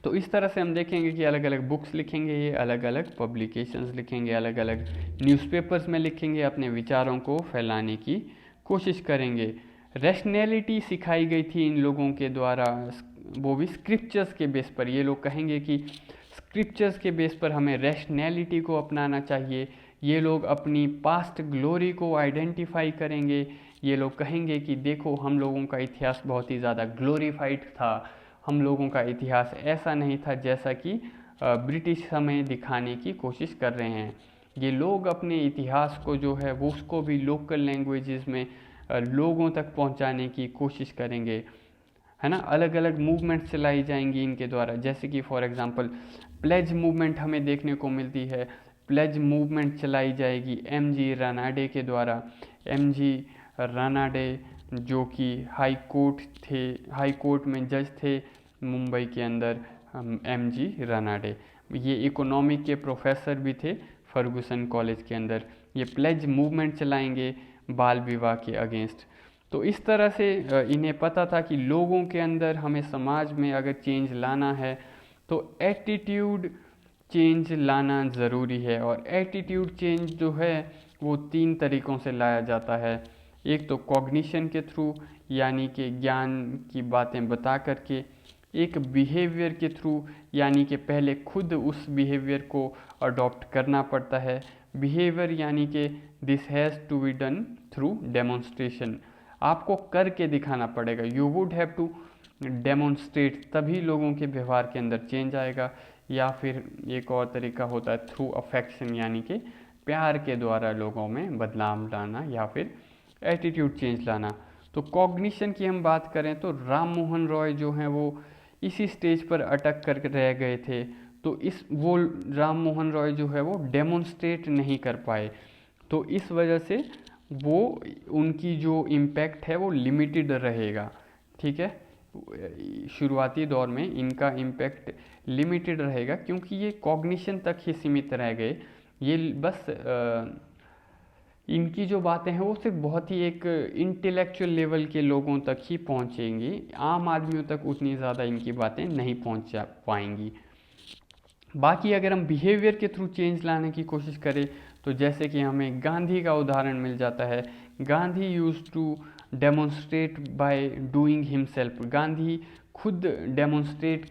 तो इस तरह से हम देखेंगे कि अलग अलग बुक्स लिखेंगे, ये अलग अलग पब्लिकेशंस लिखेंगे, अलग अलग न्यूज़पेपर्स में लिखेंगे, अपने विचारों को फैलाने की कोशिश करेंगे। रैशनैलिटी सिखाई गई थी इन लोगों के द्वारा, वो भी स्क्रिप्चर्स के बेस पर। ये लोग कहेंगे कि स्क्रिप्चर्स के बेस पर हमें रैशनैलिटी को अपनाना चाहिए। ये लोग अपनी पास्ट ग्लोरी को आइडेंटिफाई करेंगे। ये लोग कहेंगे कि देखो हम लोगों का इतिहास बहुत ही ज़्यादा ग्लोरीफाइड था, हम लोगों का इतिहास ऐसा नहीं था जैसा कि ब्रिटिश हमें दिखाने की कोशिश कर रहे हैं। ये लोग अपने इतिहास को जो है वो उसको भी लोकल लैंग्वेजेस में लोगों तक पहुंचाने की कोशिश करेंगे, है ना। अलग अलग मूवमेंट चलाई जाएंगी इनके द्वारा, जैसे कि फॉर एग्जांपल प्लेज मूवमेंट हमें देखने को मिलती है। प्लेज मूवमेंट चलाई जाएगी एमजी रानाडे के द्वारा। एमजी रानाडे जो कि हाई कोर्ट में जज थे मुंबई के अंदर, एमजी रानाडे। ये इकोनॉमिक के प्रोफेसर भी थे फर्गुसन कॉलेज के अंदर। ये प्लेज मूवमेंट चलाएंगे बाल विवाह के अगेंस्ट। तो इस तरह से इन्हें पता था कि लोगों के अंदर हमें समाज में अगर चेंज लाना है तो एटीट्यूड चेंज लाना ज़रूरी है। और एटीट्यूड चेंज जो है वो 3 तरीक़ों से लाया जाता है। एक तो कॉग्निशन के थ्रू, यानी कि ज्ञान की बातें बता करके। एक बिहेवियर के थ्रू, यानी कि पहले खुद उस बिहेवियर को अडॉप्ट करना पड़ता है। बिहेवियर यानी कि this has to be done through demonstration, आपको करके दिखाना पड़ेगा। You would have to demonstrate, तभी लोगों के व्यवहार के अंदर चेंज आएगा। या फिर एक और तरीका होता है थ्रू अफेक्शन, यानी कि प्यार के द्वारा लोगों में बदलाव लाना या फिर एटीट्यूड चेंज लाना। तो कॉग्निशन की हम बात करें तो राम मोहन रॉय जो हैं वो इसी स्टेज पर अटक कर रह गए थे। तो वो राम मोहन रॉय जो है वो डेमोन्स्ट्रेट नहीं कर पाए। तो इस वजह से वो उनकी जो इम्पैक्ट है वो लिमिटेड रहेगा, ठीक है। शुरुआती दौर में इनका इम्पैक्ट लिमिटेड रहेगा क्योंकि ये कॉग्निशन तक ही सीमित रह गए। ये बस इनकी जो बातें हैं वो सिर्फ बहुत ही एक इंटेलेक्चुअल लेवल के लोगों तक ही पहुंचेंगी, आम आदमियों तक उतनी ज़्यादा इनकी बातें नहीं पहुंच पाएंगी। बाकी अगर हम बिहेवियर के थ्रू चेंज लाने की कोशिश करें तो जैसे कि हमें गांधी का उदाहरण मिल जाता है। Gandhi used to demonstrate by doing himself. Gandhi खुद डेमोन्स्ट्रेट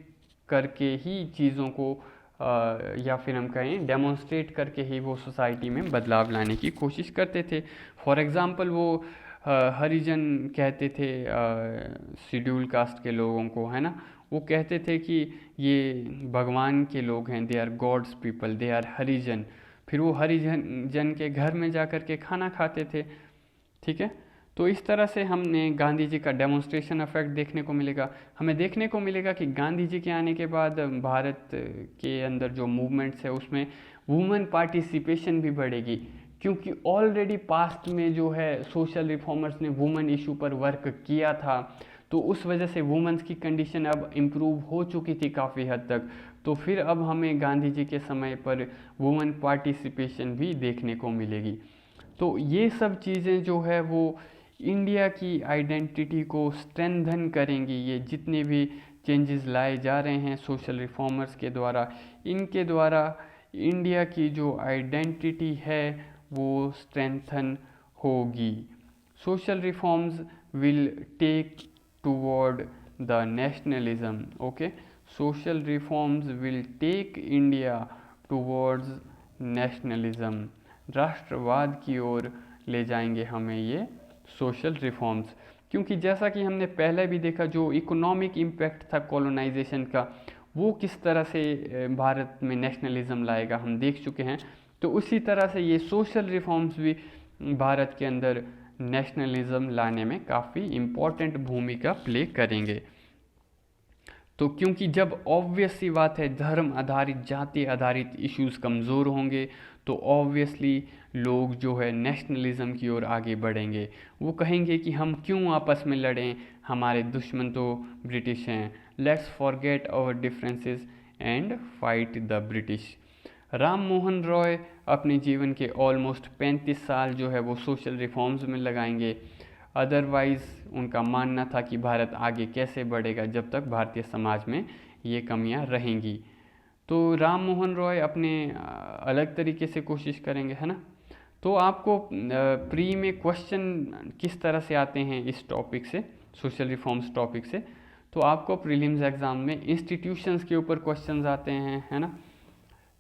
करके ही चीज़ों को या फिर हम कहें डेमोन्स्ट्रेट करके ही वो सोसाइटी में बदलाव लाने की कोशिश करते थे। फॉर एग्ज़ाम्पल वो हरिजन कहते थे शेड्यूल कास्ट के लोगों को, है ना। वो कहते थे कि ये भगवान के लोग हैं, they are God's people, they are Harijan. फिर वो हरिजन के घर में जा कर के खाना खाते थे, ठीक है। तो इस तरह से हमने गांधी जी का डेमोन्स्ट्रेशन इफेक्ट देखने को मिलेगा। हमें देखने को मिलेगा कि गांधी जी के आने के बाद भारत के अंदर जो मूवमेंट्स है उसमें वुमेन पार्टिसिपेशन भी बढ़ेगी, क्योंकि ऑलरेडी पास्ट में जो है सोशल रिफॉर्मर्स ने वुमेन इशू पर वर्क किया था, तो उस वजह से वुमेन्स की कंडीशन अब इम्प्रूव हो चुकी थी काफ़ी हद तक। तो फिर अब हमें गांधी जी के समय पर वुमेन पार्टिसिपेशन भी देखने को मिलेगी। तो ये सब चीज़ें जो है वो इंडिया की आइडेंटिटी को स्ट्रेंथन करेंगी। ये जितने भी चेंजेस लाए जा रहे हैं सोशल रिफॉर्मर्स के द्वारा, इनके द्वारा इंडिया की जो आइडेंटिटी है वो स्ट्रेंथन होगी। Social reforms will take toward the nationalism, okay. Social reforms will take India towards nationalism. राष्ट्रवाद की ओर ले जाएंगे हमें ये सोशल रिफॉर्म्स, क्योंकि जैसा कि हमने पहले भी देखा जो इकोनॉमिक इम्पैक्ट था कॉलोनाइजेशन का, वो किस तरह से भारत में नेशनलिज्म लाएगा हम देख चुके हैं। तो उसी तरह से ये सोशल रिफॉर्म्स भी भारत के अंदर नेशनलिज्म लाने में काफ़ी इम्पोर्टेंट भूमिका प्ले करेंगे। तो क्योंकि जब ऑब्वियस सी बात है धर्म आधारित जाति आधारित इश्यूज कमज़ोर होंगे तो ऑब्वियसली लोग जो है नेशनलिज्म की ओर आगे बढ़ेंगे। वो कहेंगे कि हम क्यों आपस में लड़ें, हमारे दुश्मन तो ब्रिटिश हैं, let's forget our differences and fight the British. Ram Mohan Roy अपने जीवन के ऑलमोस्ट 35 साल जो है वो सोशल रिफॉर्म्स में लगाएंगे। अदरवाइज़ उनका मानना था कि भारत आगे कैसे बढ़ेगा जब तक भारतीय समाज में ये कमियां रहेंगी। तो राम मोहन रॉय अपने अलग तरीके से कोशिश करेंगे, है ना। तो आपको प्री में क्वेश्चन किस तरह से आते हैं इस टॉपिक से, सोशल रिफॉर्म्स टॉपिक से, तो आपको प्रीलिम्स एग्ज़ाम में इंस्टीट्यूशंस के ऊपर क्वेश्चंस आते हैं, है ना।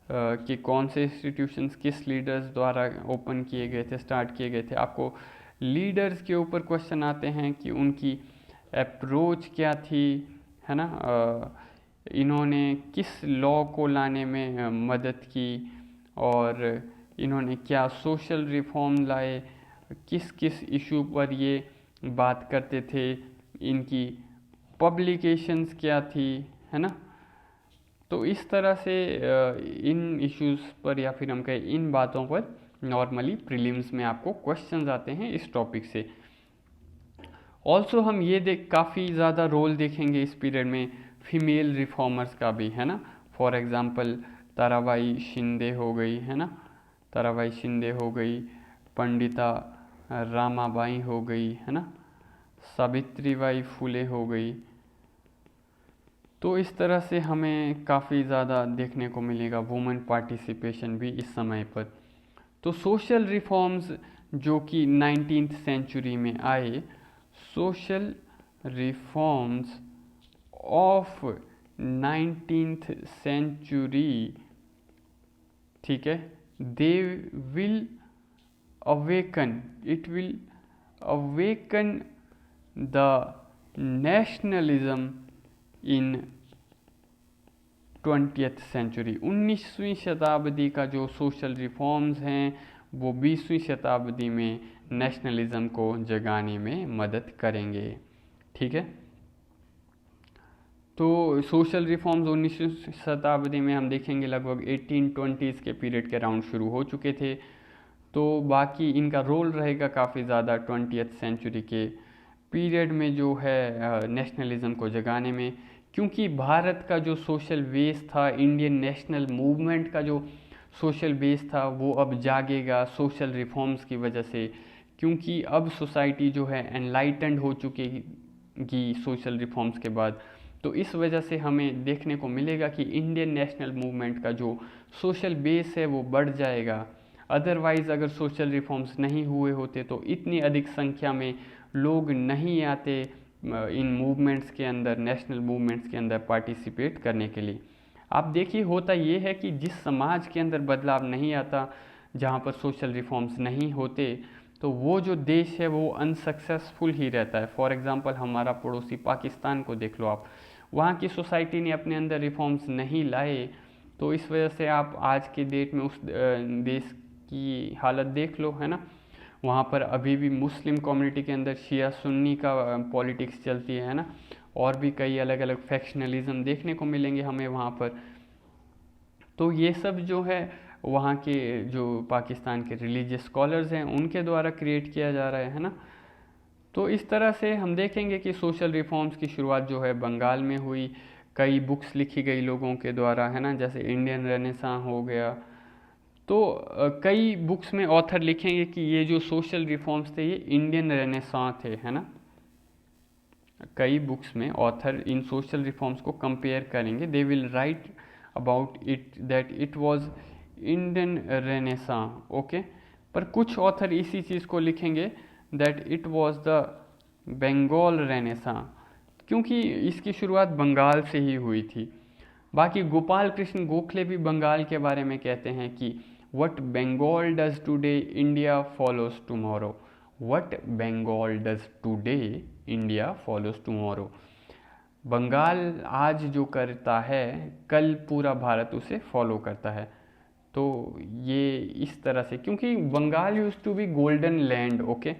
कि कौन से इंस्टीट्यूशंस किस लीडर्स द्वारा ओपन किए गए थे, स्टार्ट किए गए थे। आपको लीडर्स के ऊपर क्वेश्चन आते हैं कि उनकी अप्रोच क्या थी, है ना। इन्होंने किस लॉ को लाने में मदद की और इन्होंने क्या सोशल रिफॉर्म लाए, किस किस इशू पर ये बात करते थे, इनकी पब्लिकेशंस क्या थी, है ना। तो इस तरह से इन इश्यूज़ पर या फिर हम कहें इन बातों पर नॉर्मली प्रीलिम्स में आपको क्वेश्चंस आते हैं इस टॉपिक से। ऑल्सो हम ये काफ़ी ज़्यादा रोल देखेंगे इस पीरियड में फीमेल रिफॉर्मर्स का भी, है ना। फॉर एग्ज़ाम्पल ताराबाई शिंदे हो गई, है ना, ताराबाई शिंदे हो गई, पंडिता रामाबाई हो गई, है ना, सावित्रीबाई फुले हो गई। तो इस तरह से हमें काफ़ी ज़्यादा देखने को मिलेगा वुमेन पार्टिसिपेशन भी इस समय पर। तो सोशल रिफॉर्म्स जो कि 19th सेंचुरी में आए, social reforms of 19th century, ठीक है, they will awaken, it will awaken the nationalism in 20th century. 19वीं शताब्दी का जो सोशल रिफॉर्म्स हैं वो 20वीं शताब्दी में नेशनलिज्म को जगाने में मदद करेंगे, ठीक है। तो सोशल रिफॉर्म्स 19वीं शताब्दी में हम देखेंगे लगभग 1820s के पीरियड के अराउंड शुरू हो चुके थे। तो बाकी इनका रोल रहेगा काफ़ी ज़्यादा 20th सेंचुरी के पीरियड में जो है नेशनलिज्म को जगाने में, क्योंकि भारत का जो सोशल बेस था, इंडियन नेशनल मूवमेंट का जो सोशल बेस था, वो अब जागेगा सोशल रिफॉर्म्स की वजह से, क्योंकि अब सोसाइटी जो है एनलाइटेंड हो चुकेगी सोशल रिफॉर्म्स के बाद। तो इस वजह से हमें देखने को मिलेगा कि इंडियन नेशनल मूवमेंट का जो सोशल बेस है वो बढ़ जाएगा। अदरवाइज़ अगर सोशल रिफॉर्म्स नहीं हुए होते तो इतनी अधिक संख्या में लोग नहीं आते इन मूवमेंट्स के अंदर, नेशनल मूवमेंट्स के अंदर पार्टिसिपेट करने के लिए। आप देखिए, होता ये है कि जिस समाज के अंदर बदलाव नहीं आता, जहाँ पर सोशल रिफॉर्म्स नहीं होते, तो वो जो देश है वो अनसक्सेसफुल ही रहता है। फॉर एग्ज़ाम्पल हमारा पड़ोसी पाकिस्तान को देख लो आप, वहाँ की सोसाइटी ने अपने अंदर रिफॉर्म्स नहीं लाए, तो इस वजह से आप आज के डेट में उस देश की हालत देख लो, है ना। वहाँ पर अभी भी मुस्लिम कम्युनिटी के अंदर शिया सुन्नी का पॉलिटिक्स चलती है ना, और भी कई अलग अलग फैक्शनलिज्म देखने को मिलेंगे हमें वहाँ पर। तो ये सब जो है वहाँ के जो पाकिस्तान के रिलीजियस स्कॉलर्स हैं उनके द्वारा क्रिएट किया जा रहा है ना। तो इस तरह से हम देखेंगे कि सोशल रिफॉर्म्स की शुरुआत जो है बंगाल में हुई, कई बुक्स लिखी गई लोगों के द्वारा, है ना, जैसे इंडियन रेनेसां हो गया। तो कई बुक्स में ऑथर लिखेंगे कि ये जो सोशल रिफॉर्म्स थे ये इंडियन रेनेसां थे, है ना। कई बुक्स में ऑथर इन सोशल रिफॉर्म्स को कंपेयर करेंगे, they will write about it that it was Indian renaissance, okay. पर कुछ ऑथर इसी चीज़ को लिखेंगे that it was the Bengal renaissance, क्योंकि इसकी शुरुआत बंगाल से ही हुई थी। बाकी गोपाल कृष्ण गोखले भी बंगाल के बारे में कहते हैं कि what Bengal does today India follows tomorrow, what Bengal does today India follows tomorrow. Bengal आज जो करता है कल पूरा भारत उसे फॉलो करता है। तो ये इस तरह से, क्योंकि Bengal used to be golden land, okay.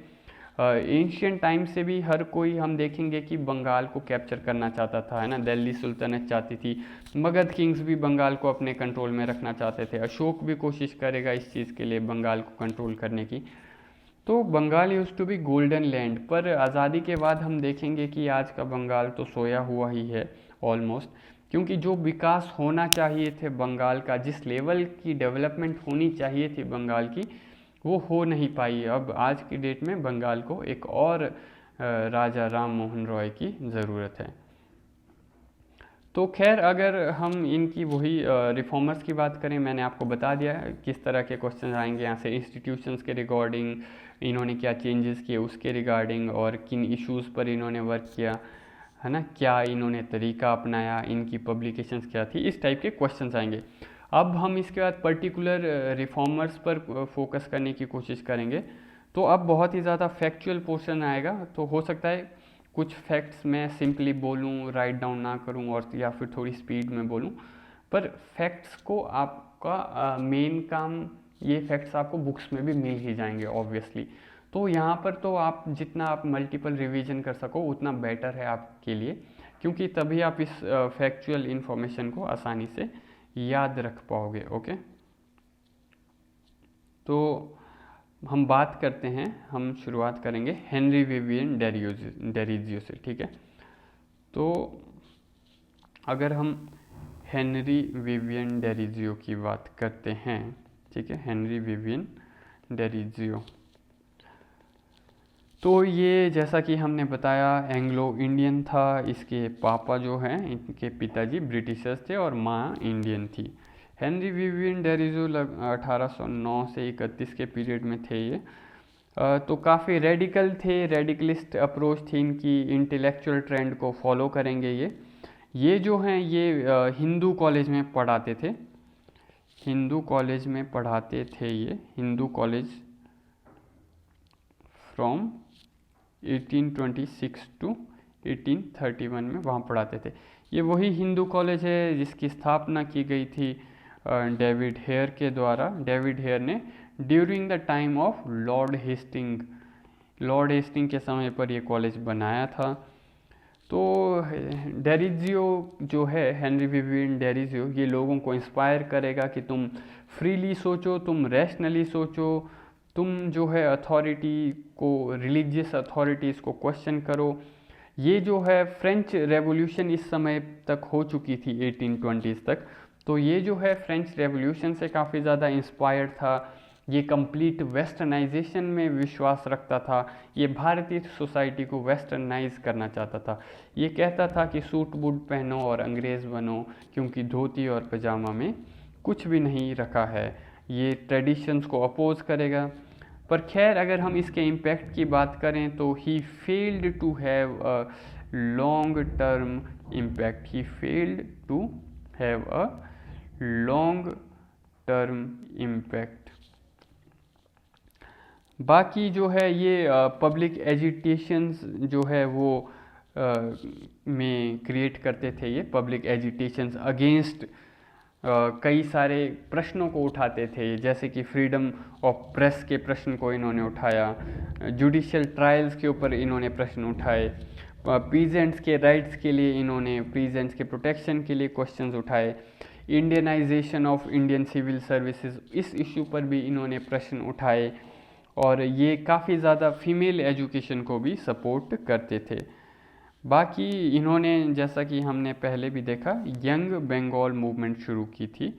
Ancient time से भी हर कोई हम देखेंगे कि बंगाल को कैप्चर करना चाहता था, है ना। दिल्ली सुल्तनत चाहती थी, मगध किंग्स भी बंगाल को अपने कंट्रोल में रखना चाहते थे, अशोक भी कोशिश करेगा इस चीज़ के लिए बंगाल को कंट्रोल करने की। तो Bengal used to be golden land, पर आज़ादी के बाद हम देखेंगे कि आज का बंगाल तो सोया हुआ ही है ऑलमोस्ट, क्योंकि जो विकास होना चाहिए थे बंगाल का, जिस लेवल की डेवलपमेंट होनी चाहिए थी बंगाल की, वो हो नहीं पाई। अब आज की डेट में बंगाल को एक और राजा राम मोहन रॉय की ज़रूरत है। तो खैर, अगर हम इनकी वही रिफॉर्मर्स की बात करें, मैंने आपको बता दिया है किस तरह के क्वेश्चन आएंगे यहाँ से, इंस्टीट्यूशंस के रिगार्डिंग इन्होंने क्या चेंजेस किए उसके रिगार्डिंग, और किन इश्यूज़ पर इन्होंने वर्क किया, है ना, क्या इन्होंने तरीका अपनाया, इनकी पब्लिकेशंस क्या थी, इस टाइप के क्वेश्चंस आएंगे। अब हम इसके बाद पर्टिकुलर रिफॉर्मर्स पर फोकस करने की कोशिश करेंगे। तो अब बहुत ही ज़्यादा फैक्चुअल पोर्शन आएगा, तो हो सकता है कुछ फैक्ट्स मैं सिंपली बोलूँ, राइट डाउन ना करूँ, और या फिर थोड़ी स्पीड में बोलूँ, पर फैक्ट्स को आपका मेन काम, ये फैक्ट्स आपको बुक्स में भी मिल ही जाएंगे ऑब्वियसली। तो यहाँ पर तो आप जितना आप मल्टीपल रिवीजन कर सको उतना बेटर है आपके लिए, क्योंकि तभी आप इस फैक्चुअल इन्फॉर्मेशन को आसानी से याद रख पाओगे, ओके। तो हम बात करते हैं, हम शुरुआत करेंगे हेनरी विवियन डेरिजियो से, ठीक है। तो अगर हम हेनरी विवियन डेरिजियो की बात करते हैं, ठीक है, हेनरी विवियन डेरिजियो, तो ये जैसा कि हमने बताया एंग्लो इंडियन था। इसके पापा जो हैं, इनके पिताजी ब्रिटिशर्स थे और माँ इंडियन थी। हेनरी विवियन डेरिजियो 1809 से 31 के पीरियड में थे ये। तो काफ़ी रेडिकल थे, रेडिकलिस्ट अप्रोच थी इनकी, इंटेलेक्चुअल ट्रेंड को फॉलो करेंगे ये जो हैं ये हिंदू कॉलेज में पढ़ाते थे, हिंदू कॉलेज में पढ़ाते थे ये, हिंदू कॉलेज फ्रॉम 1826 टू 1831 में वहाँ पढ़ाते थे। ये वही हिंदू कॉलेज है जिसकी स्थापना की गई थी डेविड हेयर के द्वारा। डेविड हेयर ने during the time of lord Hastings के समय पर यह कॉलेज बनाया था। तो डेरिजियो जो है, हेनरी विवियन डेरिजियो, ये लोगों को इंस्पायर करेगा कि तुम फ्रीली सोचो, तुम रैशनली सोचो, तुम जो है अथॉरिटी को, रिलीजियस अथॉरिटीज़ को क्वेश्चन करो। ये जो है फ्रेंच रेवोल्यूशन इस समय तक हो चुकी थी 1820s तक, तो ये जो है फ्रेंच रेवोल्यूशन से काफ़ी ज़्यादा इंस्पायर्ड था। ये कंप्लीट वेस्टर्नाइजेशन में विश्वास रखता था। ये भारतीय सोसाइटी को वेस्टर्नाइज करना चाहता था। ये कहता था कि सूट बूट पहनो और अंग्रेज़ बनो, क्योंकि धोती और पजामा में कुछ भी नहीं रखा है। ये ट्रेडिशंस को अपोज करेगा। पर खैर, अगर हम इसके इम्पैक्ट की बात करें तो he failed to have a long term impact. He failed to have a long term impact. बाकी जो है ये पब्लिक एजिटेशंस जो है वो में क्रिएट करते थे। ये पब्लिक एजिटेशंस अगेंस्ट कई सारे प्रश्नों को उठाते थे, जैसे कि फ्रीडम ऑफ प्रेस के प्रश्न को इन्होंने उठाया, जुडिशियल ट्रायल्स के ऊपर इन्होंने प्रश्न उठाए, पीजेंट्स के राइट्स के लिए इन्होंने, पीजेंट्स के प्रोटेक्शन के लिए क्वेश्चंस उठाए, Indianisation of Indian civil services, इस इशू पर भी इन्होंने प्रश्न उठाए। और ये काफ़ी ज़्यादा फीमेल एजुकेशन को भी सपोर्ट करते थे। बाकी इन्होंने, जैसा कि हमने पहले भी देखा, यंग बंगाल मूवमेंट शुरू की थी।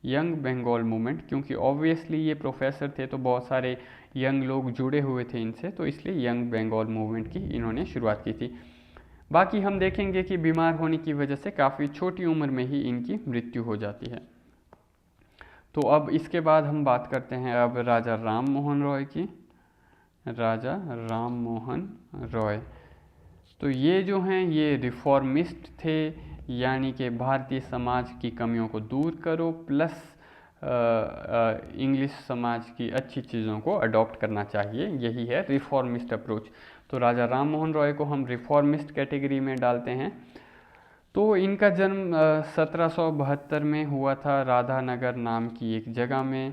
यंग बंगाल मूवमेंट, क्योंकि ऑब्वियसली ये प्रोफेसर थे तो बहुत सारे यंग लोग जुड़े हुए थे इनसे, तो इसलिए यंग बंगाल मूवमेंट की इन्होंने शुरुआत की थी। बाकी हम देखेंगे कि बीमार होने की वजह से काफ़ी छोटी उम्र में ही इनकी मृत्यु हो जाती है। तो अब इसके बाद हम बात करते हैं अब राजा राम मोहन रॉय की। राजा राम मोहन रॉय, तो ये जो हैं ये रिफॉर्मिस्ट थे, यानी कि भारतीय समाज की कमियों को दूर करो प्लस इंग्लिश समाज की अच्छी चीज़ों को अडॉप्ट करना चाहिए, यही है रिफॉर्मिस्ट अप्रोच। तो राजा राम मोहन रॉय को हम रिफॉर्मिस्ट कैटेगरी में डालते हैं। तो इनका जन्म 1772 में हुआ था, राधानगर नाम की एक जगह में।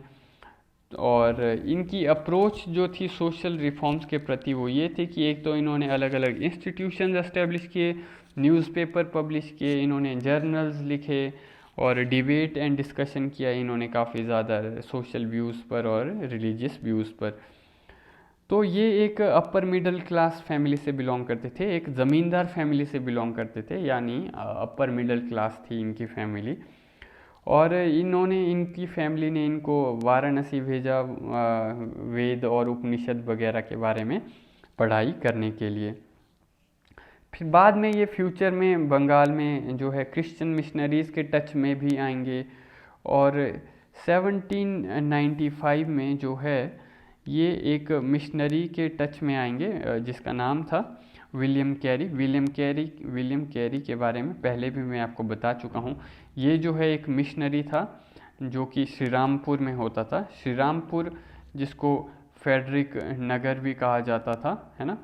और इनकी अप्रोच जो थी सोशल रिफॉर्म्स के प्रति वो ये थी कि एक तो इन्होंने अलग अलग इंस्टीट्यूशंस एस्टेब्लिश किए, न्यूज़पेपर पब्लिश किए, इन्होंने जर्नल्स लिखे और डिबेट एंड डिस्कशन किया इन्होंने काफ़ी ज़्यादा सोशल व्यूज़ पर और रिलीजियस व्यूज़ पर। तो ये एक अपर मिडिल क्लास फैमिली से बिलोंग करते थे, एक ज़मींदार फैमिली से बिलोंग करते थे, यानी अपर मिडिल क्लास थी इनकी फैमिली। और इनकी फैमिली ने इनको वाराणसी भेजा वेद और उपनिषद वगैरह के बारे में पढ़ाई करने के लिए। फिर बाद में ये फ्यूचर में बंगाल में जो है क्रिश्चियन मिशनरीज़ के टच में भी आएंगे। और 1795 में जो है ये एक मिशनरी के टच में आएंगे जिसका नाम था विलियम कैरी। विलियम कैरी के बारे में पहले भी मैं आपको बता चुका हूँ। ये जो है एक मिशनरी था जो कि श्रीरामपुर में होता था। श्रीरामपुर जिसको फेडरिक नगर भी कहा जाता था, है ना,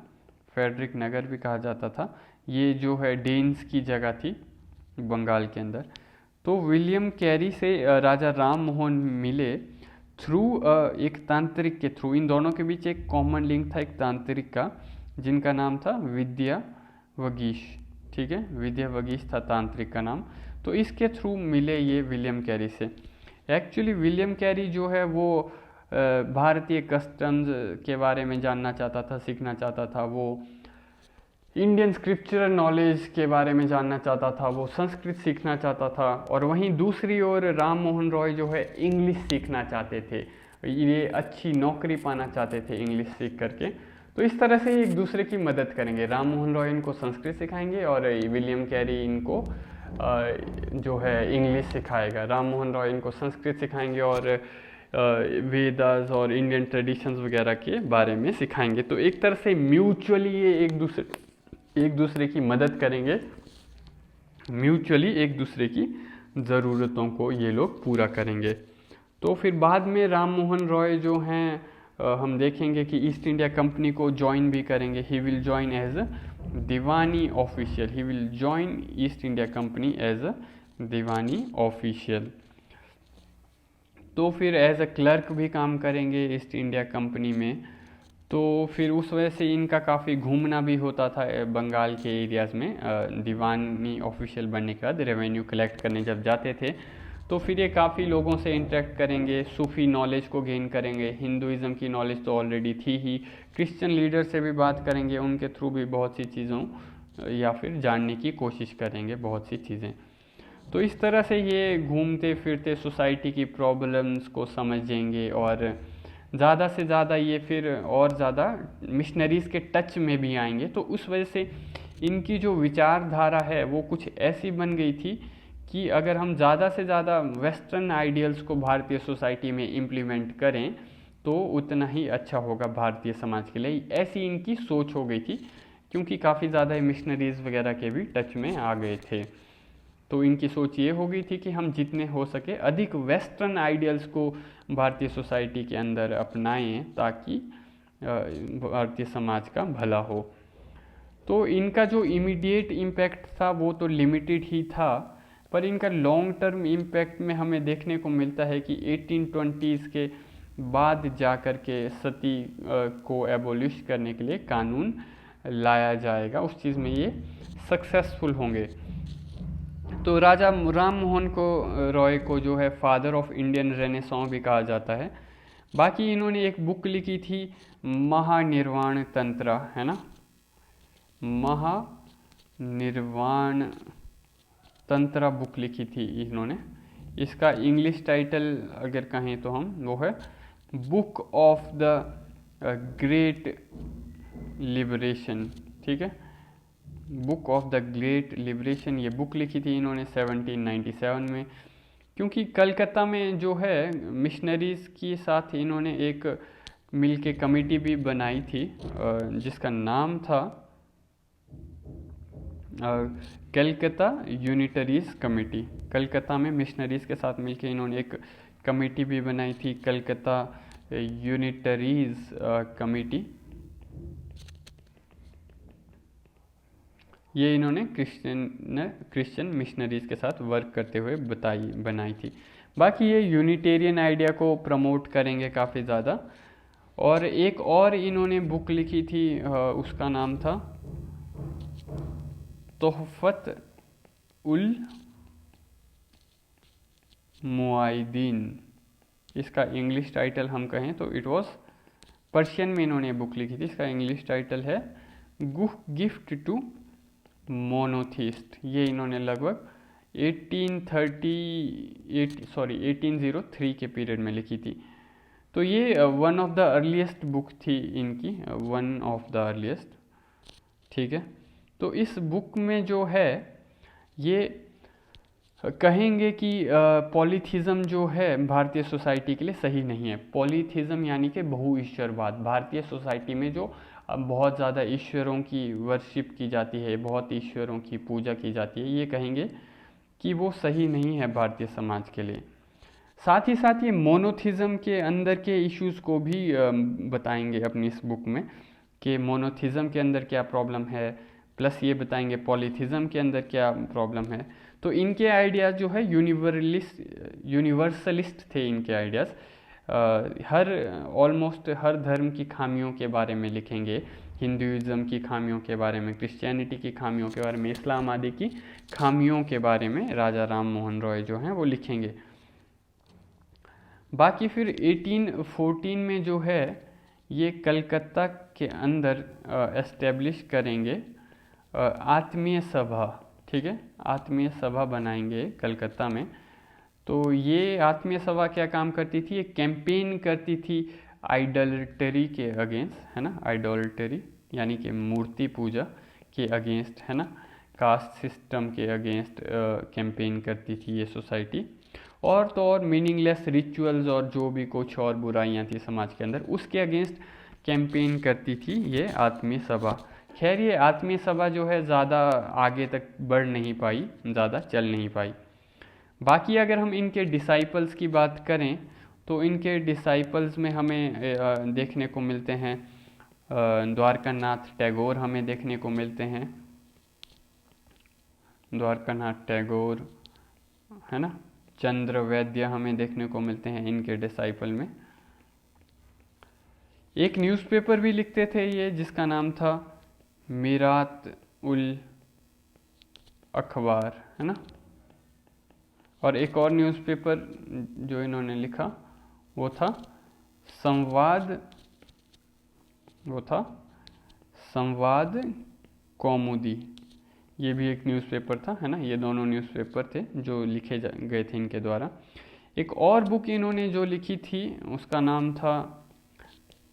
फेडरिक नगर भी कहा जाता था। ये जो है डेन्स की जगह थी बंगाल के अंदर। तो विलियम कैरी से राजा राम मोहन मिले थ्रू एक तांत्रिक के थ्रू। इन दोनों के बीच एक कॉमन लिंक था एक तांत्रिक का, जिनका नाम था विद्या वगीश। ठीक है, विद्या वगीश था तांत्रिक का नाम। तो इसके थ्रू मिले ये विलियम कैरी से। एक्चुअली विलियम कैरी जो है वो भारतीय कस्टम्स के बारे में जानना चाहता था, सीखना चाहता था। वो इंडियन स्क्रिप्चरल नॉलेज के बारे में जानना चाहता था, वो संस्कृत सीखना चाहता था। और वहीं दूसरी ओर राम मोहन रॉय जो है इंग्लिश सीखना चाहते थे, ये अच्छी नौकरी पाना चाहते थे इंग्लिश सीख करके। तो इस तरह से एक दूसरे की मदद करेंगे। राम मोहन रॉय इनको संस्कृत सिखाएंगे और विलियम कैरी इनको जो है इंग्लिश सिखाएगा। राम मोहन रॉय इनको संस्कृत सिखाएंगे और वेदास और इंडियन ट्रेडिशंस वगैरह के बारे में सिखाएंगे। तो एक तरह से म्यूचुअली ये एक दूसरे की मदद करेंगे, म्यूचुअली एक दूसरे की ज़रूरतों को ये लोग पूरा करेंगे। तो फिर बाद में राम मोहन रॉय जो हैं हम देखेंगे कि ईस्ट इंडिया कंपनी को ज्वाइन भी करेंगे। He will join as a diwani official. He will join East India company as a diwani official. तो फिर एज अ क्लर्क भी काम करेंगे ईस्ट इंडिया कंपनी में। तो फिर उस वजह से इनका काफ़ी घूमना भी होता था बंगाल के एरियाज़ में। दीवानी ऑफिशियल बनने के बाद रेवेन्यू कलेक्ट करने जब जाते थे तो फिर ये काफ़ी लोगों से इंटरेक्ट करेंगे, सूफी नॉलेज को गेन करेंगे, हिंदुज़म की नॉलेज तो ऑलरेडी थी ही, क्रिश्चियन लीडर से भी बात करेंगे, उनके थ्रू भी बहुत सी चीज़ों या फिर जानने की कोशिश करेंगे बहुत सी चीज़ें। तो इस तरह से ये घूमते फिरते सोसाइटी की प्रॉब्लम्स को समझेंगे और ज़्यादा से ज़्यादा ये फिर और ज़्यादा मिशनरीज़ के टच में भी आएंगे। तो उस वजह से इनकी जो विचारधारा है वो कुछ ऐसी बन गई थी कि अगर हम ज़्यादा से ज़्यादा वेस्टर्न आइडियल्स को भारतीय सोसाइटी में इम्प्लीमेंट करें तो उतना ही अच्छा होगा भारतीय समाज के लिए, ऐसी इनकी सोच हो गई थी, क्योंकि काफ़ी ज़्यादा मिशनरीज़ वगैरह के भी टच में आ गए थे। तो इनकी सोच ये हो गई थी कि हम जितने हो सके अधिक वेस्टर्न आइडियल्स को भारतीय सोसाइटी के अंदर अपनाएं ताकि भारतीय समाज का भला हो। तो इनका जो इमीडिएट इम्पैक्ट था वो तो लिमिटेड ही था, पर इनका लॉन्ग टर्म इम्पैक्ट में हमें देखने को मिलता है कि 1820s के बाद जाकर के सती को एबोलिश करने के लिए कानून लाया जाएगा, उस चीज़ में ये सक्सेसफुल होंगे। तो राजा राम मोहन को रॉय को जो है फादर ऑफ इंडियन रेनेसां भी कहा जाता है। बाकी इन्होंने एक बुक लिखी थी महानिर्वाण तंत्र, है ना, महानिर्वाण तंत्र बुक लिखी थी इन्होंने। इसका इंग्लिश टाइटल अगर कहें तो हम वो है book of the great liberation, ठीक है, book of the great liberation, ये बुक लिखी थी इन्होंने 1797 में। क्योंकि कलकत्ता में जो है मिशनरीज़ के साथ इन्होंने एक मिल के कमेटी भी बनाई थी जिसका नाम था कलकत्ता यूनिटरीज कमेटी। कलकत्ता में मिशनरीज़ के साथ मिलके इन्होंने एक कमेटी भी बनाई थी, कलकत्ता यूनिटरीज कमेटी। ये इन्होंने क्रिश्चियन मिशनरीज़ के साथ वर्क करते हुए बनाई थी। बाकी ये यूनिटेरियन आइडिया को प्रमोट करेंगे काफ़ी ज़्यादा। और एक और इन्होंने बुक लिखी थी उसका नाम था तोहफत उल मुआइदीन। इसका इंग्लिश टाइटल हम कहें तो इट वॉज, पर्शियन में इन्होंने बुक लिखी थी, इसका इंग्लिश टाइटल है गिफ्ट टू मोनोथिस्ट। ये इन्होंने लगभग 1803 के पीरियड में लिखी थी। तो ये one of the earliest book थी इनकी, वन ऑफ द अर्लीस्ट, ठीक है। तो इस बुक में जो है ये कहेंगे कि पॉलीथिज्म जो है भारतीय सोसाइटी के लिए सही नहीं है। पॉलीथिज्म यानी कि बहुईश्वरवाद, भारतीय सोसाइटी में जो बहुत ज़्यादा ईश्वरों की वर्शिप की जाती है, बहुत ईश्वरों की पूजा की जाती है, ये कहेंगे कि वो सही नहीं है भारतीय समाज के लिए। साथ ही साथ ये मोनोथिज्म के अंदर के इश्यूज़ को भी बताएंगे अपनी इस बुक में कि मोनोथिज्म के अंदर क्या प्रॉब्लम है, प्लस ये बताएंगे पॉलीथिज्म के अंदर क्या प्रॉब्लम है। तो इनके आइडियाज़ जो है यूनिवर्सलिस्ट थे इनके आइडियाज़। ऑलमोस्ट हर धर्म की खामियों के बारे में लिखेंगे, हिंदुज़म की खामियों के बारे में, क्रिश्चियनिटी की खामियों के बारे में, इस्लाम आदि की खामियों के बारे में राजा राम मोहन रॉय जो हैं वो लिखेंगे। बाकी फिर 1814 में जो है ये कलकत्ता के अंदर एस्टेब्लिश करेंगे आत्मीय सभा, ठीक है, आत्मीय सभा बनाएंगे कलकत्ता में। तो ये आत्मीय सभा क्या काम करती थी, ये कैंपेन करती थी आइडोलटरी के अगेंस्ट, है ना, आइडोलटरी यानी कि मूर्ति पूजा के अगेंस्ट, है ना, कास्ट सिस्टम के अगेंस्ट कैंपेन करती थी ये सोसाइटी। और तो और मीनिंगलेस रिचुअल्स और जो भी कुछ और बुराइयां थी समाज के अंदर उसके अगेंस्ट कैंपेन करती थी ये आत्मीय सभा। खैर ये आत्मीय सभा जो है ज़्यादा आगे तक बढ़ नहीं पाई, ज़्यादा चल नहीं पाई। बाकी अगर हम इनके डिसाइपल्स की बात करें तो इनके डिसाइपल्स में हमें देखने को मिलते हैं द्वारकानाथ टैगोर हमें देखने को मिलते हैं, द्वारकानाथ टैगोर, है ना, चंद्र वैद्य हमें देखने को मिलते हैं इनके डिसाइपल में। एक न्यूज़पेपर भी लिखते थे ये जिसका नाम था मीरात उल अखबार, है ना, और एक और न्यूज़पेपर जो इन्होंने लिखा वो था संवाद, वो था संवाद कौमुदी। ये भी एक न्यूज़पेपर था, है ना। ये दोनों न्यूज़पेपर थे जो लिखे गए थे इनके द्वारा। एक और बुक इन्होंने जो लिखी थी उसका नाम था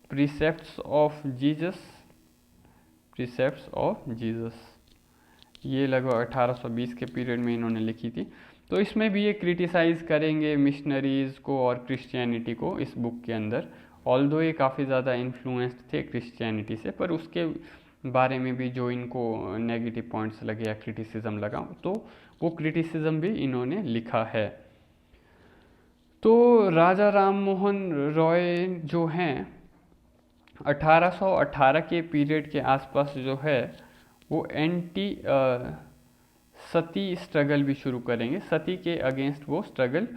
precepts of Jesus, precepts of Jesus. ये लगभग 1820 के पीरियड में इन्होंने लिखी थी। तो इसमें भी ये क्रिटिसाइज़ करेंगे मिशनरीज़ को और क्रिश्चियनिटी को इस बुक के अंदर। ऑल्दो ये काफ़ी ज़्यादा इन्फ्लुएंस्ड थे क्रिश्चियनिटी से, पर उसके बारे में भी जो इनको नेगेटिव पॉइंट्स लगे या क्रिटिसिज्म लगा, तो वो क्रिटिसिज्म भी इन्होंने लिखा है। तो राजा राम मोहन रॉय जो हैं 1818 के पीरियड के आसपास जो है वो एंटी सती स्ट्रगल भी शुरू करेंगे। सती के अगेंस्ट वो स्ट्रगल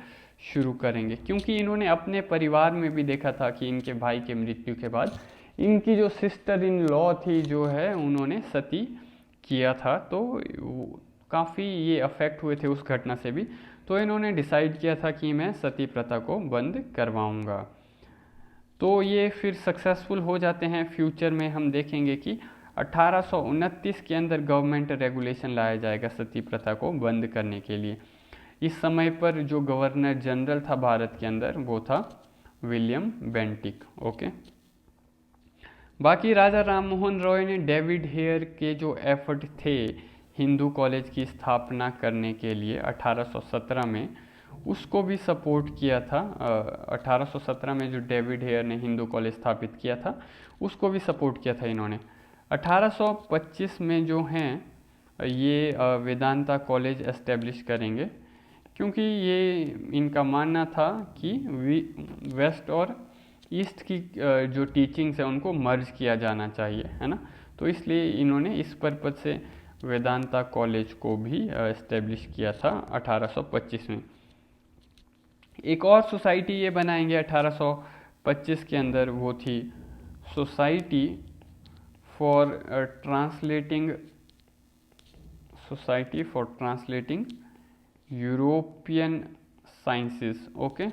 शुरू करेंगे, क्योंकि इन्होंने अपने परिवार में भी देखा था कि इनके भाई के मृत्यु के बाद इनकी जो सिस्टर इन लॉ थी जो है उन्होंने सती किया था। तो काफ़ी ये अफेक्ट हुए थे उस घटना से भी। तो इन्होंने डिसाइड किया था कि मैं सती प्रथा को बंद करवाऊंगा। तो ये फिर सक्सेसफुल हो जाते हैं। फ्यूचर में हम देखेंगे कि 1829 के अंदर गवर्नमेंट रेगुलेशन लाया जाएगा सती प्रथा को बंद करने के लिए। इस समय पर जो गवर्नर जनरल था भारत के अंदर वो था विलियम बेंटिक। ओके, बाकी राजा राम मोहन रॉय ने डेविड हेयर के जो एफर्ट थे हिंदू कॉलेज की स्थापना करने के लिए 1817 में, उसको भी सपोर्ट किया था। 1817 में जो डेविड हेयर ने हिंदू कॉलेज स्थापित किया था उसको भी सपोर्ट किया था इन्होंने। 1825 में जो हैं ये वेदांता कॉलेज एस्टेब्लिश करेंगे, क्योंकि ये इनका मानना था कि वेस्ट और ईस्ट की जो टीचिंग्स है उनको मर्ज किया जाना चाहिए, है ना। तो इसलिए इन्होंने इस पर्पज से वेदांता कॉलेज को भी एस्टेब्लिश किया था 1825 में। एक और सोसाइटी ये बनाएंगे 1825 के अंदर, वो थी society for translating European sciences. Okay,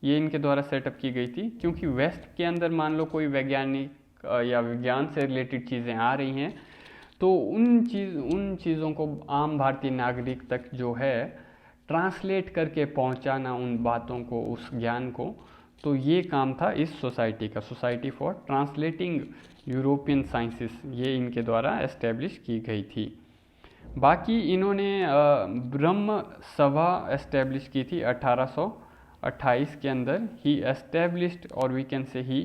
ये इनके द्वारा सेटअप की गई थी, क्योंकि वेस्ट के अंदर मान लो कोई वैज्ञानिक या विज्ञान से रिलेटेड चीज़ें आ रही हैं, तो उन चीज़ों को आम भारतीय नागरिक तक जो है ट्रांसलेट करके पहुंचाना उन बातों को, उस ज्ञान को। तो ये काम था इस सोसाइटी का, society for translating European sciences, ये इनके द्वारा एस्टेब्लिश की गई थी। बाकी इन्होंने ब्रह्म सभा एस्टेब्लिश की थी 1828 के अंदर। He established or we can say he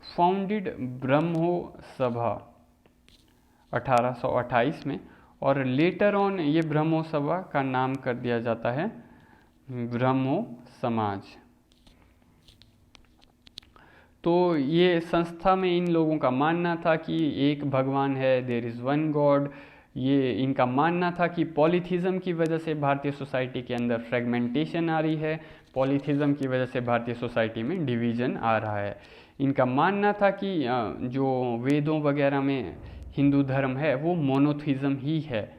founded ब्रह्मो सभा 1828 में, और लेटर ऑन ये ब्रह्मो सभा का नाम कर दिया जाता है ब्रह्मो समाज। तो ये संस्था में इन लोगों का मानना था कि एक भगवान है, देयर इज़ वन गॉड। ये इनका मानना था कि पॉलीथिज्म की वजह से भारतीय सोसाइटी के अंदर फ्रेगमेंटेशन आ रही है, पॉलीथिज्म की वजह से भारतीय सोसाइटी में डिवीज़न आ रहा है। इनका मानना था कि जो वेदों वगैरह में हिंदू धर्म है वो मोनोथिज्म ही है।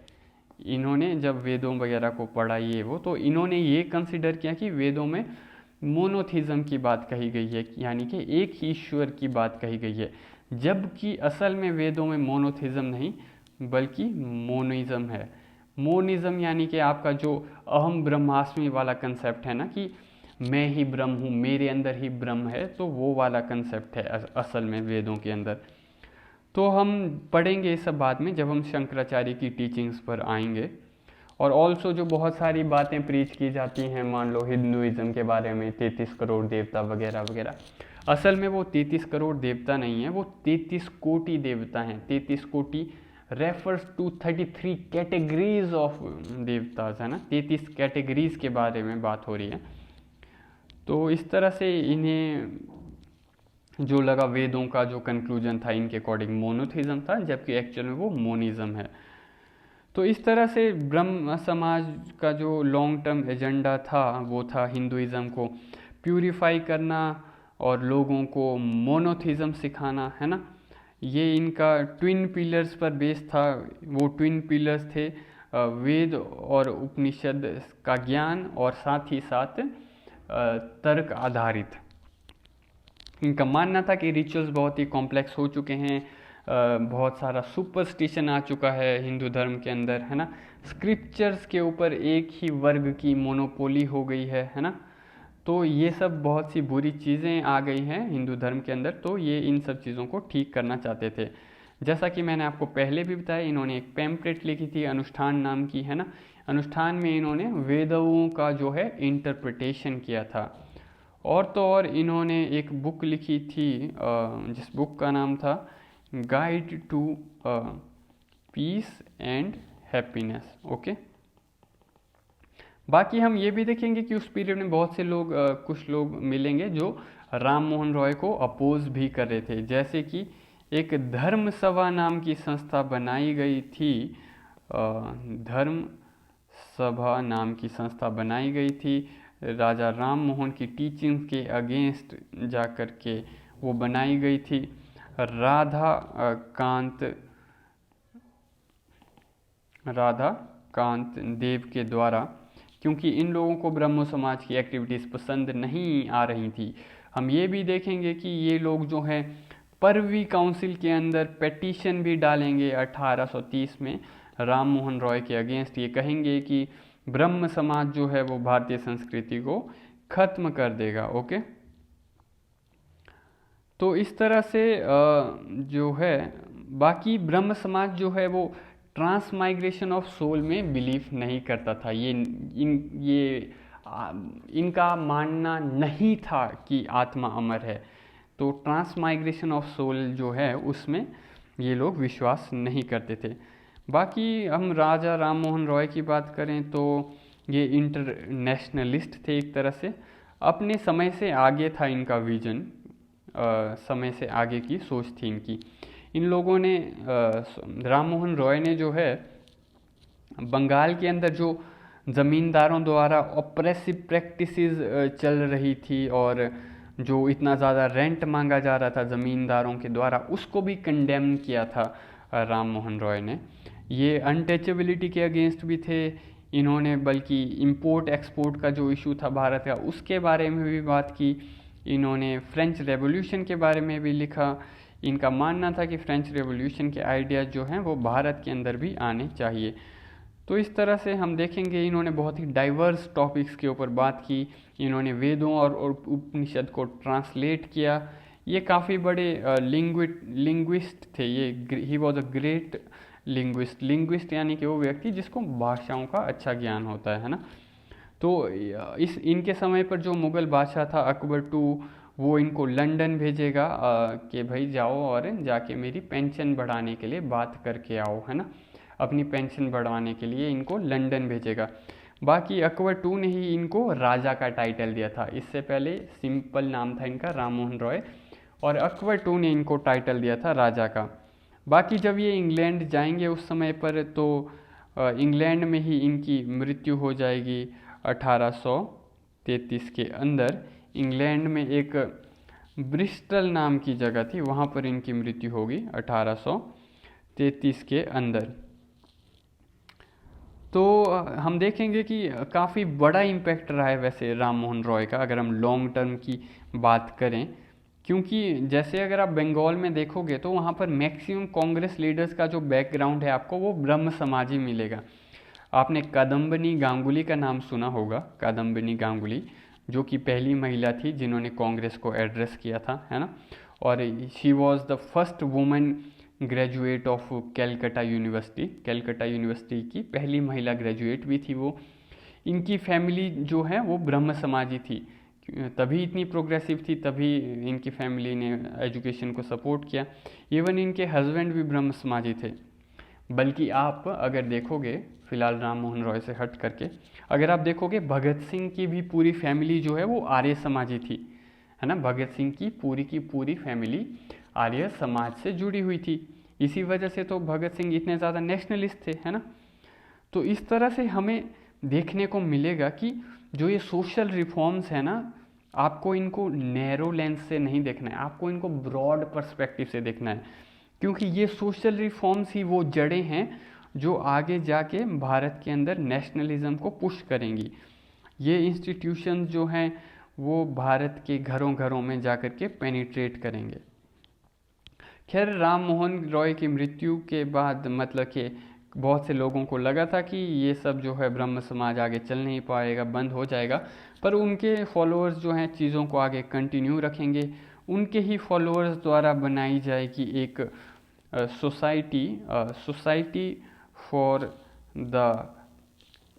इन्होंने जब वेदों वगैरह को पढ़ा ये वो, तो इन्होंने ये कंसिडर किया कि वेदों में मोनोथिज्म की बात कही गई है, यानी कि एक ही ईश्वर की बात कही गई है, जबकि असल में वेदों में मोनोथिज्म नहीं बल्कि मोनिज्म है। मोनिज्म यानी कि आपका जो अहम ब्रह्मास्मि वाला कंसेप्ट है ना, कि मैं ही ब्रह्म हूँ, मेरे अंदर ही ब्रह्म है, तो वो वाला कंसेप्ट है असल में वेदों के अंदर। तो हम पढ़ेंगे ये सब बाद में जब हम शंकराचार्य की टीचिंग्स पर आएंगे। और ऑल्सो जो बहुत सारी बातें प्रीच की जाती हैं, मान लो हिंदुइज्म के बारे में 33 करोड़ देवता वगैरह वगैरह, असल में वो 33 करोड़ देवता नहीं है, वो 33 कोटि देवता हैं। 33 कोटि रेफर्स टू 33 कैटेगरीज ऑफ देवताज, है ना। 33 कैटेगरीज के बारे में बात हो रही है। तो इस तरह से इन्हें जो लगा, वेदों का जो कंक्लूजन था इनके अकॉर्डिंग मोनोथिज्म था, जबकि एक्चुअल में वो मोनिज्म है। तो इस तरह से ब्रह्म समाज का जो लॉन्ग टर्म एजेंडा था वो था हिंदुइज्म को प्यूरिफाई करना और लोगों को मोनोथिज्म सिखाना, है ना। ये इनका ट्विन पिलर्स पर बेस था। वो ट्विन पिलर्स थे वेद और उपनिषद का ज्ञान और साथ ही साथ तर्क आधारित। इनका मानना था कि रिचुअल्स बहुत ही कॉम्प्लेक्स हो चुके हैं, बहुत सारा सुपरस्टिशन आ चुका है हिंदू धर्म के अंदर, है ना। स्क्रिप्चर्स के ऊपर एक ही वर्ग की मोनोपोली हो गई है ना। तो ये सब बहुत सी बुरी चीज़ें आ गई हैं हिंदू धर्म के अंदर, तो ये इन सब चीज़ों को ठीक करना चाहते थे। जैसा कि मैंने आपको पहले भी बताया, इन्होंने एक पैम्पलेट लिखी थी अनुष्ठान नाम की, है ना। अनुष्ठान में इन्होंने वेदों का जो है इंटरप्रिटेशन किया था। और तो और इन्होंने एक बुक लिखी थी जिस बुक का नाम था guide to peace and happiness. Okay, बाकी हम ये भी देखेंगे कि उस पीरियड में बहुत से लोग कुछ लोग मिलेंगे जो राम मोहन रॉय को अपोज भी कर रहे थे। जैसे कि एक धर्म सभा नाम की संस्था बनाई गई थी, धर्म सभा नाम की संस्था बनाई गई थी राजा राम मोहन की टीचिंग्स के अगेंस्ट जा कर के वो बनाई गई थी। राधा कांत देव के द्वारा, क्योंकि इन लोगों को ब्रह्मो समाज की एक्टिविटीज़ पसंद नहीं आ रही थी। हम ये भी देखेंगे कि ये लोग जो हैं परवी काउंसिल के अंदर पेटिशन भी डालेंगे 1830 में राम मोहन रॉय के अगेंस्ट। ये कहेंगे कि ब्रह्म समाज जो है वो भारतीय संस्कृति को खत्म कर देगा। ओके, तो इस तरह से जो है बाकी ब्रह्म समाज जो है वो ट्रांसमाइग्रेशन ऑफ सोल में बिलीव नहीं करता था। इनका मानना नहीं था कि आत्मा अमर है, तो ट्रांसमाइग्रेशन ऑफ सोल जो है उसमें ये लोग विश्वास नहीं करते थे। बाकी हम राजा राम मोहन रॉय की बात करें तो ये इंटरनेशनलिस्ट थे एक तरह से, अपने समय से आगे था इनका विजन, समय से आगे की सोच थी इनकी। इन लोगों ने राम मोहन रॉय ने जो है बंगाल के अंदर जो ज़मींदारों द्वारा ऑप्रेसिव प्रैक्टिसेस चल रही थी और जो इतना ज़्यादा रेंट मांगा जा रहा था ज़मींदारों के द्वारा, उसको भी कंडेम किया था राम मोहन रॉय ने। ये अनटचेबिलिटी के अगेंस्ट भी थे इन्होंने, बल्कि इंपोर्ट एक्सपोर्ट का जो इशू था भारत का उसके बारे में भी बात की। इन्होंने फ्रेंच रेवोल्यूशन के बारे में भी लिखा। इनका मानना था कि फ्रेंच रेवोल्यूशन के आइडियाज़ जो हैं वो भारत के अंदर भी आने चाहिए। तो इस तरह से हम देखेंगे इन्होंने बहुत ही डाइवर्स टॉपिक्स के ऊपर बात की। इन्होंने वेदों और उपनिषद को ट्रांसलेट किया। ये काफ़ी बड़े लिंग्विस्ट थे। He was a great linguist यानी कि वो व्यक्ति जिसको भाषाओं का अच्छा ज्ञान होता है ना। तो इनके समय पर जो मुग़ल बादशाह था अकबर II, वो इनको लंदन भेजेगा कि भाई जाओ और जाके मेरी पेंशन बढ़ाने के लिए बात करके आओ, है ना। अपनी पेंशन बढ़वाने के लिए इनको लंदन भेजेगा। बाकी अकबर II ने ही इनको राजा का टाइटल दिया था। इससे पहले सिंपल नाम था इनका राम मोहन रॉय, और अकबर II ने इनको टाइटल दिया था राजा का। बाकी जब ये इंग्लैंड जाएंगे उस समय पर, तो इंग्लैंड में ही इनकी मृत्यु हो जाएगी 1833 के अंदर। इंग्लैंड में एक ब्रिस्टल नाम की जगह थी, वहाँ पर इनकी मृत्यु होगी 1833 के अंदर। तो हम देखेंगे कि काफ़ी बड़ा इम्पैक्ट रहा है वैसे राम मोहन रॉय का, अगर हम लॉन्ग टर्म की बात करें। क्योंकि जैसे अगर आप बंगाल में देखोगे तो वहाँ पर मैक्सिमम कांग्रेस लीडर्स का जो बैकग्राउंड है आपको वो ब्रह्म समाजी मिलेगा। आपने कादम्बिनी गांगुली का नाम सुना होगा, कादम्बिनी गांगुली, जो कि पहली महिला थी जिन्होंने कांग्रेस को एड्रेस किया था, है ना। और she was the first woman graduate of Calcutta university की पहली महिला ग्रेजुएट भी थी वो। इनकी फैमिली जो है वो ब्रह्म समाजी थी, तभी इतनी प्रोग्रेसिव थी, तभी इनकी फैमिली ने एजुकेशन को सपोर्ट किया। इवन इनके हस्बैंड भी ब्रह्म समाजी थे। बल्कि आप अगर देखोगे, फिलहाल राम मोहन रॉय से हट करके अगर आप देखोगे, भगत सिंह की भी पूरी फैमिली जो है वो आर्य समाजी थी, है ना। भगत सिंह की पूरी फैमिली आर्य समाज से जुड़ी हुई थी। इसी वजह से तो भगत सिंह इतने ज़्यादा नेशनलिस्ट थे, है ना। तो इस तरह से हमें देखने को मिलेगा कि जो ये सोशल रिफॉर्म्स है ना, आपको इनको नैरो लेंस से नहीं देखना है, आपको इनको ब्रॉड पर्सपेक्टिव से देखना है। क्योंकि ये सोशल रिफॉर्म्स ही वो जड़ें हैं जो आगे जाके भारत के अंदर नेशनलिज्म को पुश करेंगी। ये इंस्टीट्यूशंस जो हैं वो भारत के घरों घरों में जाकर के पेनिट्रेट करेंगे। खैर राम मोहन रॉय की मृत्यु के बाद मतलब कि बहुत से लोगों को लगा था कि ये सब जो है ब्रह्म समाज आगे चल नहीं पाएगा, बंद हो जाएगा, पर उनके फॉलोअर्स जो हैं चीज़ों को आगे कंटिन्यू रखेंगे। उनके ही फॉलोअर्स द्वारा बनाई जाएगी एक society for the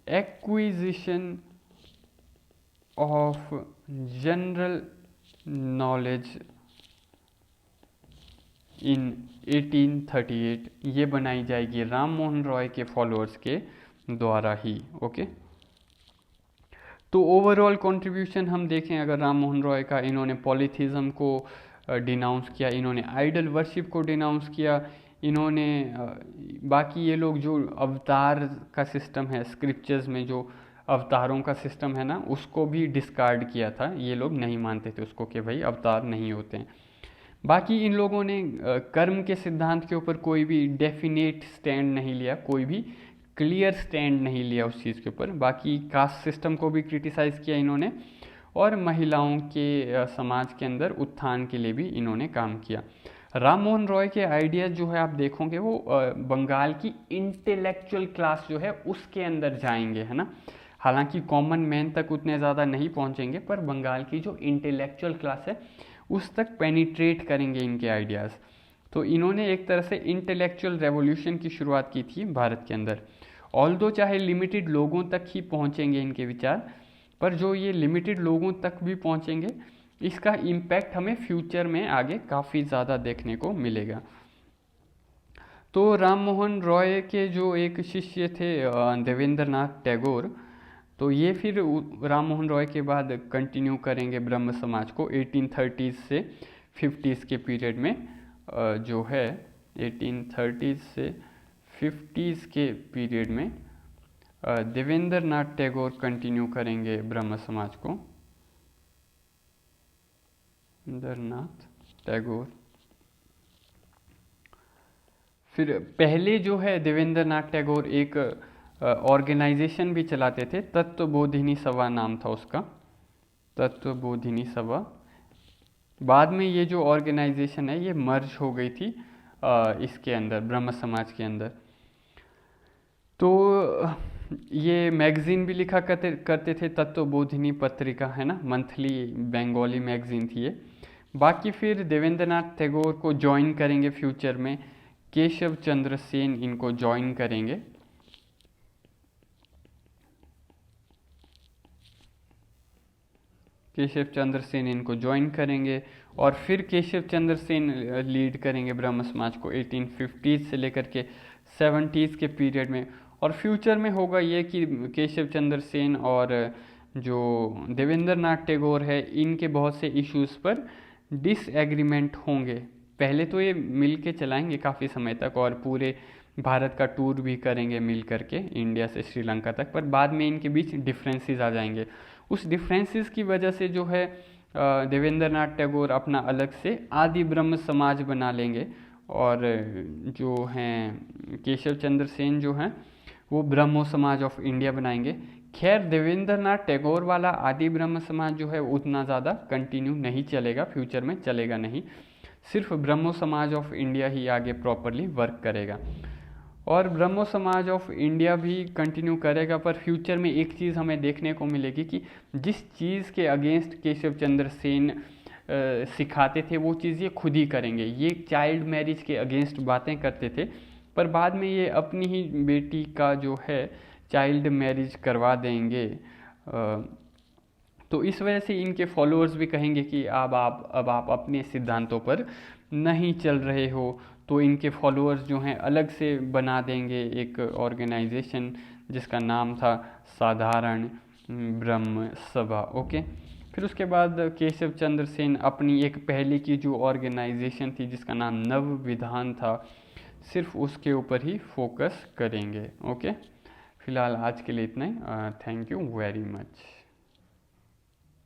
acquisition of general knowledge in 1838। ये बनाई जाएगी राम मोहन रॉय के फॉलोअर्स के द्वारा ही। ओके, तो ओवरऑल कंट्रीब्यूशन हम देखें अगर राम मोहन रॉय का, इन्होंने पॉलीथिज्म को डिनाउंस किया, इन्होंने आइडल वर्शिप को डिनाउंस किया, इन्होंने बाकी ये लोग जो अवतार का सिस्टम है स्क्रिप्चर्स में, जो अवतारों का सिस्टम है ना, उसको भी डिस्कार्ड किया था। ये लोग नहीं मानते थे उसको कि भाई अवतार नहीं होते हैं। बाकी इन लोगों ने कर्म के सिद्धांत के ऊपर कोई भी डेफिनेट स्टैंड नहीं लिया, कोई भी क्लियर स्टैंड नहीं लिया उस चीज़ के ऊपर। बाकी कास्ट सिस्टम को भी क्रिटिसाइज़ किया इन्होंने, और महिलाओं के समाज के अंदर उत्थान के लिए भी इन्होंने काम किया। राम मोहन रॉय के आइडियाज़ जो है आप देखोगे वो बंगाल की इंटेलेक्चुअल क्लास जो है उसके अंदर जाएंगे, है ना। हालांकि कॉमन मैन तक उतने ज़्यादा नहीं पहुंचेंगे, पर बंगाल की जो इंटेलेक्चुअल क्लास है उस तक पेनिट्रेट करेंगे इनके आइडियाज़। तो इन्होंने एक तरह से इंटेलेक्चुअल रेवोल्यूशन की शुरुआत की थी भारत के अंदर। ऑल्दो चाहे लिमिटेड लोगों तक ही पहुंचेंगे इनके विचार, पर जो ये लिमिटेड लोगों तक भी पहुंचेंगे इसका इम्पैक्ट हमें फ्यूचर में आगे काफ़ी ज़्यादा देखने को मिलेगा। तो राम मोहन रॉय के जो एक शिष्य थे देवेंद्र नाथ टैगोर, तो ये फिर राम मोहन रॉय के बाद कंटिन्यू करेंगे ब्रह्म समाज को 1830s से 50s के पीरियड में। जो है 1830s से 50s के पीरियड में देवेंद्र नाथ टैगोर कंटिन्यू करेंगे ब्रह्म समाज को। देवेंद्र नाथ टैगोर फिर पहले जो है देवेंद्र नाथ टैगोर एक ऑर्गेनाइजेशन भी चलाते थे, तत्वबोधिनी सभा नाम था उसका, तत्वबोधिनी सभा। बाद में ये जो ऑर्गेनाइजेशन है ये मर्ज हो गई थी इसके अंदर, ब्रह्म समाज के अंदर। तो ये मैगजीन भी लिखा करते थे, तत्वबोधिनी पत्रिका, है ना, मंथली बंगाली मैगजीन थी ये। बाकी फिर देवेंद्र नाथ टैगोर को ज्वाइन करेंगे फ्यूचर में केशव चंद्र सेन, इनको ज्वाइन करेंगे। केशव चंद्र सेन इनको ज्वाइन करेंगे और फिर केशव चंद्र सेन लीड करेंगे ब्रह्म समाज को 1850s से लेकर के 70s के पीरियड में। और फ्यूचर में होगा ये कि केशव चंद्र सेन और जो देवेंद्र नाथ टैगोर है इनके बहुत से इश्यूज़ पर डिसएग्रीमेंट होंगे। पहले तो ये मिल के चलाएंगे काफ़ी समय तक और पूरे भारत का टूर भी करेंगे मिल करके इंडिया से श्रीलंका तक, पर बाद में इनके बीच डिफरेंसेस आ जाएंगे। उस डिफरेंसेस की वजह से जो है देवेंद्र नाथ टैगोर अपना अलग से आदि ब्रह्म समाज बना लेंगे और जो हैं केशव चंद्र सेन जो हैं वो ब्रह्मो समाज ऑफ इंडिया बनाएंगे। खैर देवेंद्र नाथ टैगोर वाला आदि ब्रह्म समाज जो है उतना ज़्यादा कंटिन्यू नहीं चलेगा, फ्यूचर में चलेगा नहीं, सिर्फ ब्रह्मो समाज ऑफ इंडिया ही आगे प्रॉपरली वर्क करेगा। और ब्रह्मो समाज ऑफ इंडिया भी कंटिन्यू करेगा, पर फ्यूचर में एक चीज़ हमें देखने को मिलेगी कि जिस चीज़ के अगेंस्ट केशव चंद्र सेन सिखाते थे वो चीज़ ये खुद ही करेंगे। ये चाइल्ड मैरिज के अगेंस्ट बातें करते थे, पर बाद में ये अपनी ही बेटी का जो है चाइल्ड मैरिज करवा देंगे। तो इस वजह से इनके फॉलोअर्स भी कहेंगे कि अब आप अपने सिद्धांतों पर नहीं चल रहे हो, तो इनके फॉलोअर्स जो हैं अलग से बना देंगे एक ऑर्गेनाइजेशन जिसका नाम था साधारण ब्रह्म सभा। ओके, फिर उसके बाद केशव चंद्र सेन अपनी एक पहले की जो ऑर्गेनाइजेशन थी जिसका नाम नव विधान था, सिर्फ उसके ऊपर ही फोकस करेंगे। ओके, फिलहाल आज के लिए इतना ही। Thank you very much.